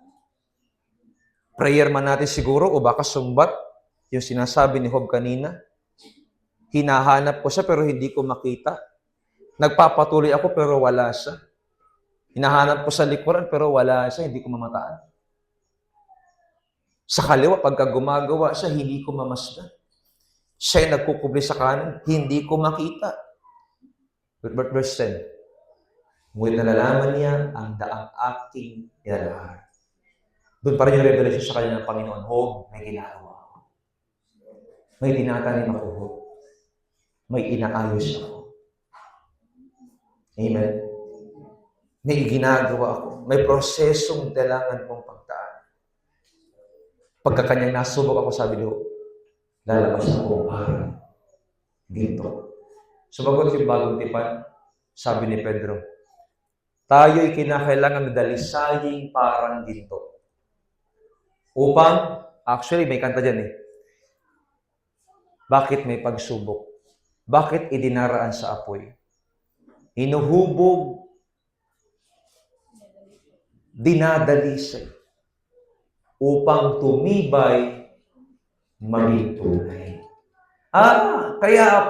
Prayer man natin siguro, o baka sumbat, yung sinasabi ni Job kanina, hinahanap ko siya pero hindi ko makita. Nagpapatuloy ako pero wala siya. Hinahanap ko sa likuran pero wala siya, hindi ko mamataan. Sa kaliwa, pagka gumagawa siya, hindi ko mamasdan. Siya'y nagkukubli sa kanan, hindi ko makita. But verse 10, ngunit nalalaman niya ang daang aking nilalakad. Doon pa rin yung revelation sa kanya ng Panginoon, Job, may ginagawa ako. May tinatanim ako, Job. May inaayos ako. Amen. May ginagawa ako. May prosesong dalangan mong pagdaan. Pagka kanyang nasubok ako, sabi niyo, lalabas ako parang ginto. Sumagot yung bagong tipan, sabi ni Pedro, tayo'y kinakailangang dalisaying parang ginto. Upang, actually, may kanta dyan eh. Bakit may pagsubok? Bakit idinaraan sa apoy? Inuhubog, dinadalisay, upang tumibay, maging tunay. Kaya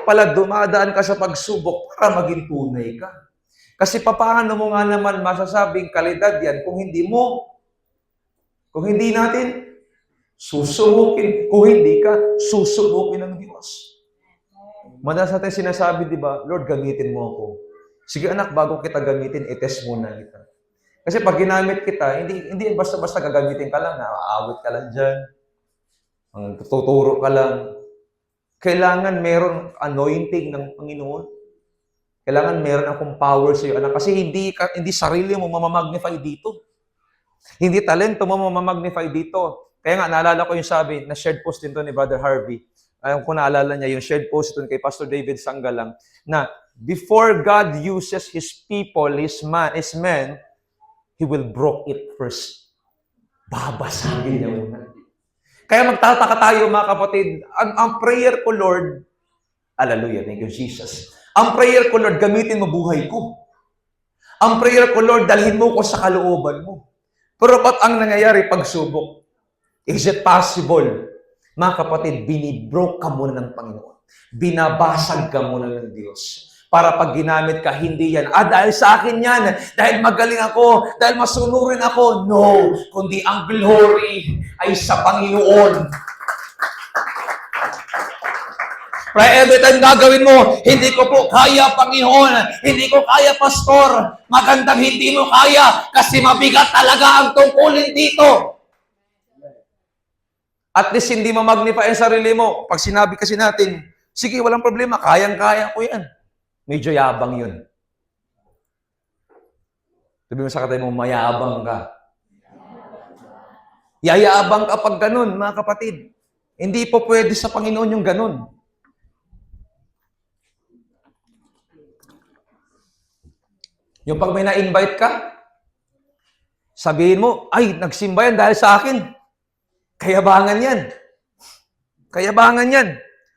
pala dumadaan ka sa pagsubok para maging tunay ka. Kasi paano mo nga naman masasabing kalidad yan kung hindi natin susubukin, kung hindi ka susubukin ng Diyos. Madalas natin sinasabi, di ba, Lord, gamitin mo ako. Sige anak, bago kita gamitin, i-test muna kita. Kasi pag ginamit kita, hindi basta-basta gagamitin ka lang, naaawit ka lang dyan, tuturo ka lang. Kailangan meron anointing ng Panginoon. Kailangan meron akong power sa iyo, anak. Kasi hindi sarili mo mamamagnify dito. Hindi talento mo mamamagnify dito. Kaya nga, naalala ko yung sabi, na shared post din to ni Brother Harvey. Ayaw ko naalala niya, yung shared post doon kay Pastor David Sanggalang, na before God uses His people, His men, He will broke it first. Babasagin niya muna. Kaya magtataka tayo, mga kapatid, ang prayer ko, Lord, hallelujah, thank you, Jesus. Ang prayer ko, Lord, gamitin mo buhay ko. Ang prayer ko, Lord, dalhin mo ko sa kalooban mo. Pero ba't ang nangyayari pagsubok? Is it possible? Mga kapatid, binibroke ka muna ng Panginoon. Binabasag ka muna ng Diyos. para pag ginamit ka, hindi yan, dahil sa akin yan, dahil magaling ako, dahil masunurin ako. No, kundi ang glory ay sa Panginoon. Kaya every time gagawin mo, hindi ko po kaya, Panginoon. Hindi ko kaya, Pastor. Magandang hindi mo kaya kasi mabigat talaga ang tungkulin dito. At least hindi mamagnify ang sarili mo. Pag sinabi kasi natin, sige, walang problema, kayang-kaya ko yan. Medyo yabang yun. Sabi mo sa katay mo, mayabang ka. Yayabang ka pag ganun, mga kapatid. Hindi po pwede sa Panginoon yung ganun. Yung pag may na-invite ka, sabihin mo, ay, nagsimba yan dahil sa akin. Kayabangan yan. Kayabangan yan.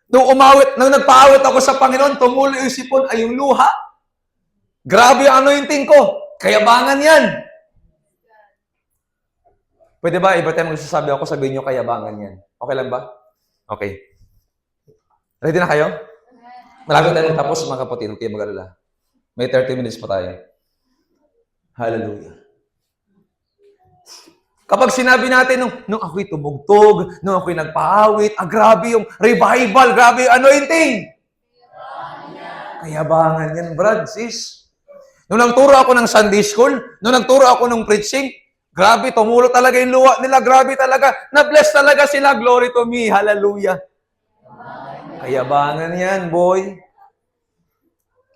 Nung nagpaawit ako sa Panginoon, tumulo yung sipon ay yung luha. Grabe yung anointing ko. Kayabangan yan. Pwede ba, iba tayo magsasabi ako, sabihin nyo kayabangan yan. Okay lang ba? Okay. Ready na kayo? Malapit tayo tapos, mga kapatid, huwag kayo mag-alala. May 30 minutes pa tayo. Hallelujah. Kapag sinabi natin, nung ako'y tumugtog, nung ako'y nagpaawit, grabe yung revival, grabe yung anointing. Kayabangan yan, brad, sis. Nung nagturo ako ng Sunday school, nung nagturo ako ng preaching, grabe, tumulo talaga yung luha nila, grabe talaga. Na-bless talaga sila, glory to me, hallelujah. Kayabangan yan, boy.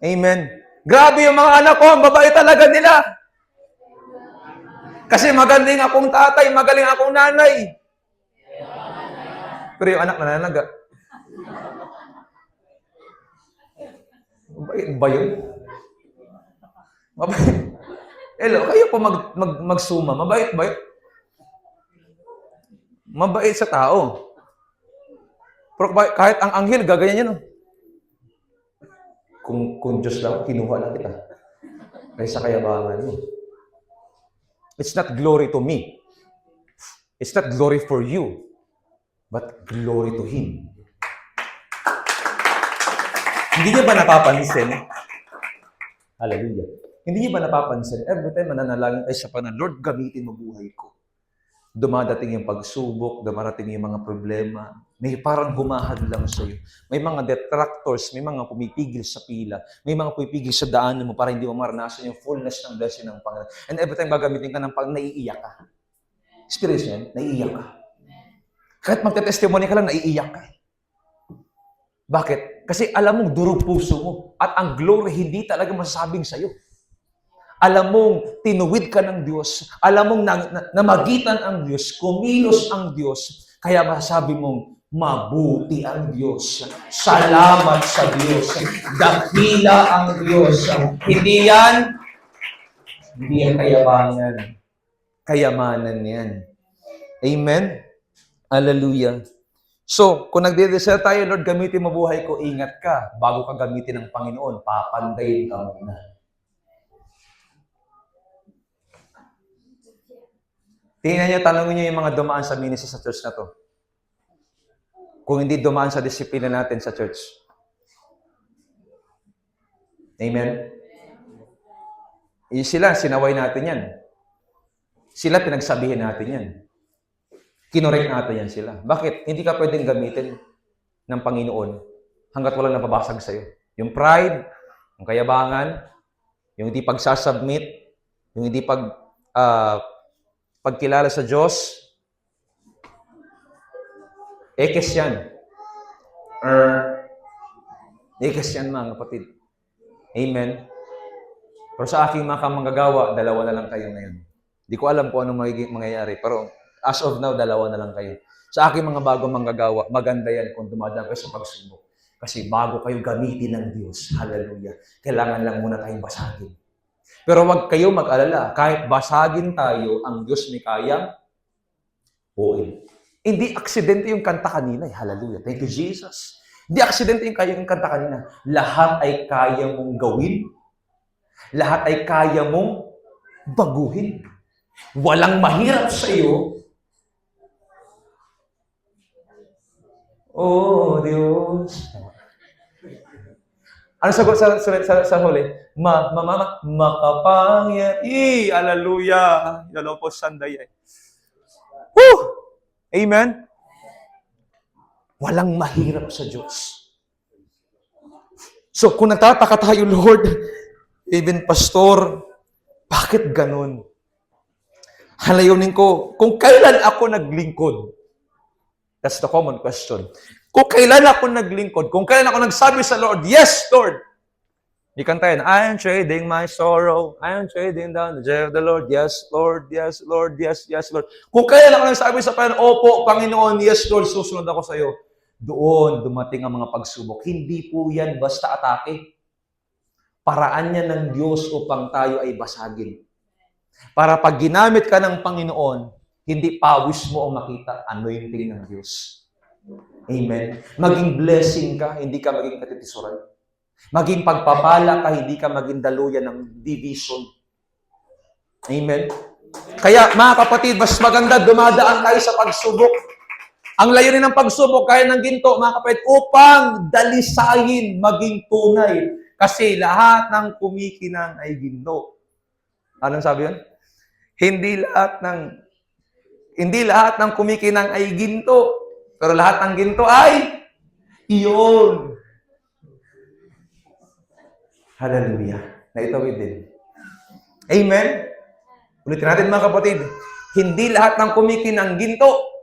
Amen. Grabe yung mga anak ko, ang babae talaga nila. Kasi magaling akong tatay, magaling akong nanay. Pero yung anak nananaga. Mabait ba yun? Mabait. Hello, kayo po magsuma. Mabait ba yun? Mabait sa tao. Pero kahit ang anghel, gaganyan yan. Kung Diyos lang, kinuha lang kita. Kaysa kayabangan mo. It's not glory to me. It's not glory for you, but glory to Him. Hindi niya ba napapansin? Hallelujah. Hindi niya ba napapansin? Every time mananalangin ay sa Panginoon, Lord, gamitin mo buhay ko. Dumadating yung pagsubok, dumarating yung mga problema, may parang humahadlang sa iyo. May mga detractors, may mga pumipigil sa pila, may mga pumipigil sa daanan mo para hindi mo maranasan yung fullness ng blessing ng Panginoon. And every time gagamitin ka ng naiiyak ka. Experience yan, naiiyak ka. Kahit magte-testimony ka lang, naiiyak ka. Bakit? Kasi alam mong durog puso mo at ang glory hindi talaga masasabing sa iyo. Alam mong tinuwid ka ng Diyos. Alam mong namagitan ang Diyos. Kumilos ang Diyos. Kaya masasabi mong, mabuti ang Diyos. Salamat sa Diyos. Dakila ang Diyos. Hindi yan kayabangan. Kayamanan yan. Amen? Hallelujah. So, kung nagde-desire tayo, Lord, gamitin mo buhay ko, ingat ka. Bago ka gamitin ng Panginoon, papandayin ka muna. Tingnan niyo, tanongin niyo yung mga dumaan sa ministry sa church na to. Kung hindi dumaan sa disiplina natin sa church. Amen? Sila, sinaway natin yan. Sila, pinagsabihin natin yan. Kinorek natin yan sila. Bakit? Hindi ka pwedeng gamitin ng Panginoon hanggat walang napabasag sa'yo. Yung pride, yung kayabangan, yung hindi pagsasubmit, yung hindi pagkilala sa Diyos, ekes yan. Ekes yan, mga kapatid. Amen? Pero sa aking mga manggagawa, dalawa na lang kayo ngayon. Hindi ko alam kung anong mangyayari, pero as of now, dalawa na lang kayo. Sa aking mga bagong manggagawa, maganda yan kung dumadaan kayo sa pagsubok. Kasi bago kayo gamitin ng Diyos, hallelujah, kailangan lang muna tayong basagin. Pero wag kayo mag-alala, kahit basagin tayo, ang Diyos may kayang buuin. Hindi aksidente yung kanta kanina. Hallelujah. Thank you, Jesus. Hindi aksidente yung kanta kanina. Lahat ay kaya mong gawin. Lahat ay kaya mong baguhin. Walang mahirap sa iyo. Oh, Diyos. Ano sagot sa huli? Makapangyari. Hallelujah. Yalo po sanday. Woo! Amen? Walang mahirap sa Diyos. So, kung nagtataka tayo, Lord, even pastor, bakit ganun? Halayunin ko, kung kailan ako naglingkod, that's the common question. Kung kailan ako naglingkod, kung kailan ako nagsabi sa Lord, yes, Lord. Ikantayin, I am trading my sorrow. I am trading down the joy of the Lord. Yes, Lord. Yes, Lord. Yes, yes, Lord. Kung kailan ako nagsabi sa Panginoon, opo, Panginoon, yes, Lord, susunod ako sa iyo. Doon, dumating ang mga pagsubok. Hindi po yan basta atake. Paraan niya ng Diyos upang tayo ay basagin. Para pag ginamit ka ng Panginoon, hindi pawis mo o makita, anointing ng Diyos. Amen. Maging blessing ka, hindi ka maging katitisuran. Maging pagpapala ka, hindi ka maging daluyan ng division. Amen. Kaya mga kapatid, mas maganda dumadaan tayo sa pagsubok. Ang layunin ng pagsubok, kaya ng ginto, mga kapatid, upang dalisayin, maging tunay. Kasi lahat ng kumikinang ay ginto. Anong sabi yun? Hindi lahat ng kumikinang ay ginto. Pero lahat ng ginto ay iyon. Hallelujah. Naitawid din. Amen? Ulitin natin mga kapatid. Hindi lahat ng kumikinang ginto.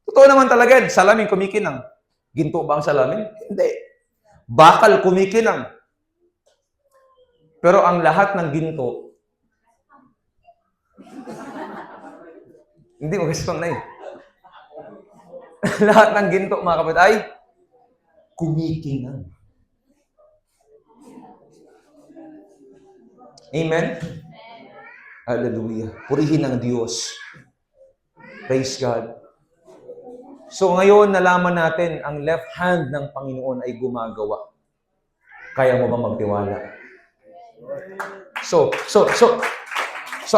Totoo naman talaga, salamin kumikinang. Ginto ba ang salamin? Hindi. Bakal kumikinang. Pero ang lahat ng ginto, hindi mo gusto na eh. Lahat ng ginto, mga kapatid, ay kumikinang. Amen? Hallelujah. Purihin ang Diyos. Praise God. So ngayon, nalaman natin, ang left hand ng Panginoon ay gumagawa. Kaya mo ba magtiwala? So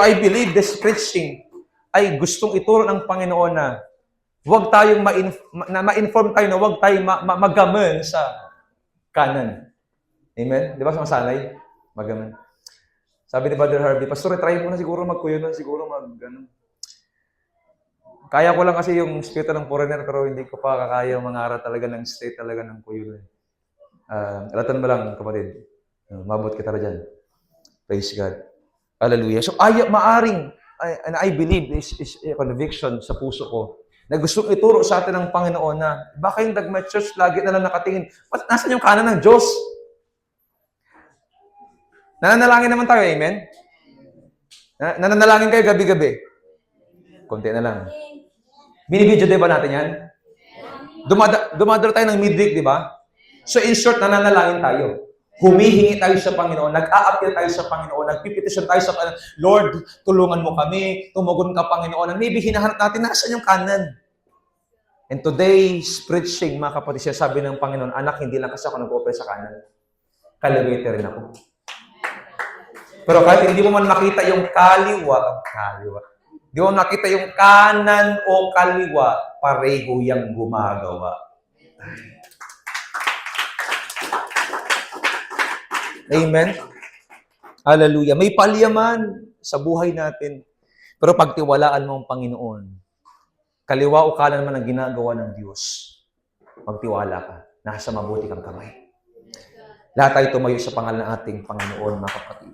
I believe this preaching ay gustong ituro ng Panginoon na huwag tayong ma-inform tayo na huwag tayong magaman sa kanan. Amen? Di ba sa masalay? Magaman. Sabi ni Brother Harvey, Pastor, try mo na siguro magkuyo na, siguro Kaya ko lang kasi yung spirito ng foreigner, pero hindi ko pa kakaya mangaral talaga ng state talaga ng kuyo. Alatan mo lang, kapatid. Mabot kita na dyan. Praise God. Hallelujah. So, maaring, and I believe, is a conviction sa puso ko, na gustong ituro sa atin ng Panginoon na baka yung Dagmay Church lagi na lang nakatingin, nasan yung kanan ng Diyos? Nananalangin naman tayo, amen? Nananalangin kayo gabi-gabi. Konti na lang. Binibidyo din ba natin yan? Dumadalo tayo ng midweek, di ba? So in short, nananalangin tayo. Humihingi tayo sa Panginoon, nag-a-appeal tayo sa Panginoon, nagpipetisyon tayo sa Panginoon, Lord, tulungan mo kami, tumugon ka Panginoon. And maybe hinahanap natin, nasan yung kanan? And today's preaching, mga kapatid, siya sabi ng Panginoon, anak, hindi lang kasi ako nag-operate sa kanan. Kaliwete rin ako. Pero kahit hindi mo man makita yung kaliwa, hindi mo makita yung kanan o kaliwa, pareho yung gumagawa. Amen? Hallelujah. May palyaman sa buhay natin. Pero pagtiwalaan mo ang Panginoon, kaliwa o kanan man ang ginagawa ng Diyos, magtiwala ka, nasa mabuti kang kamay. Lahat tayo tumayo sa pangalan ng ating Panginoon, mga kapatid.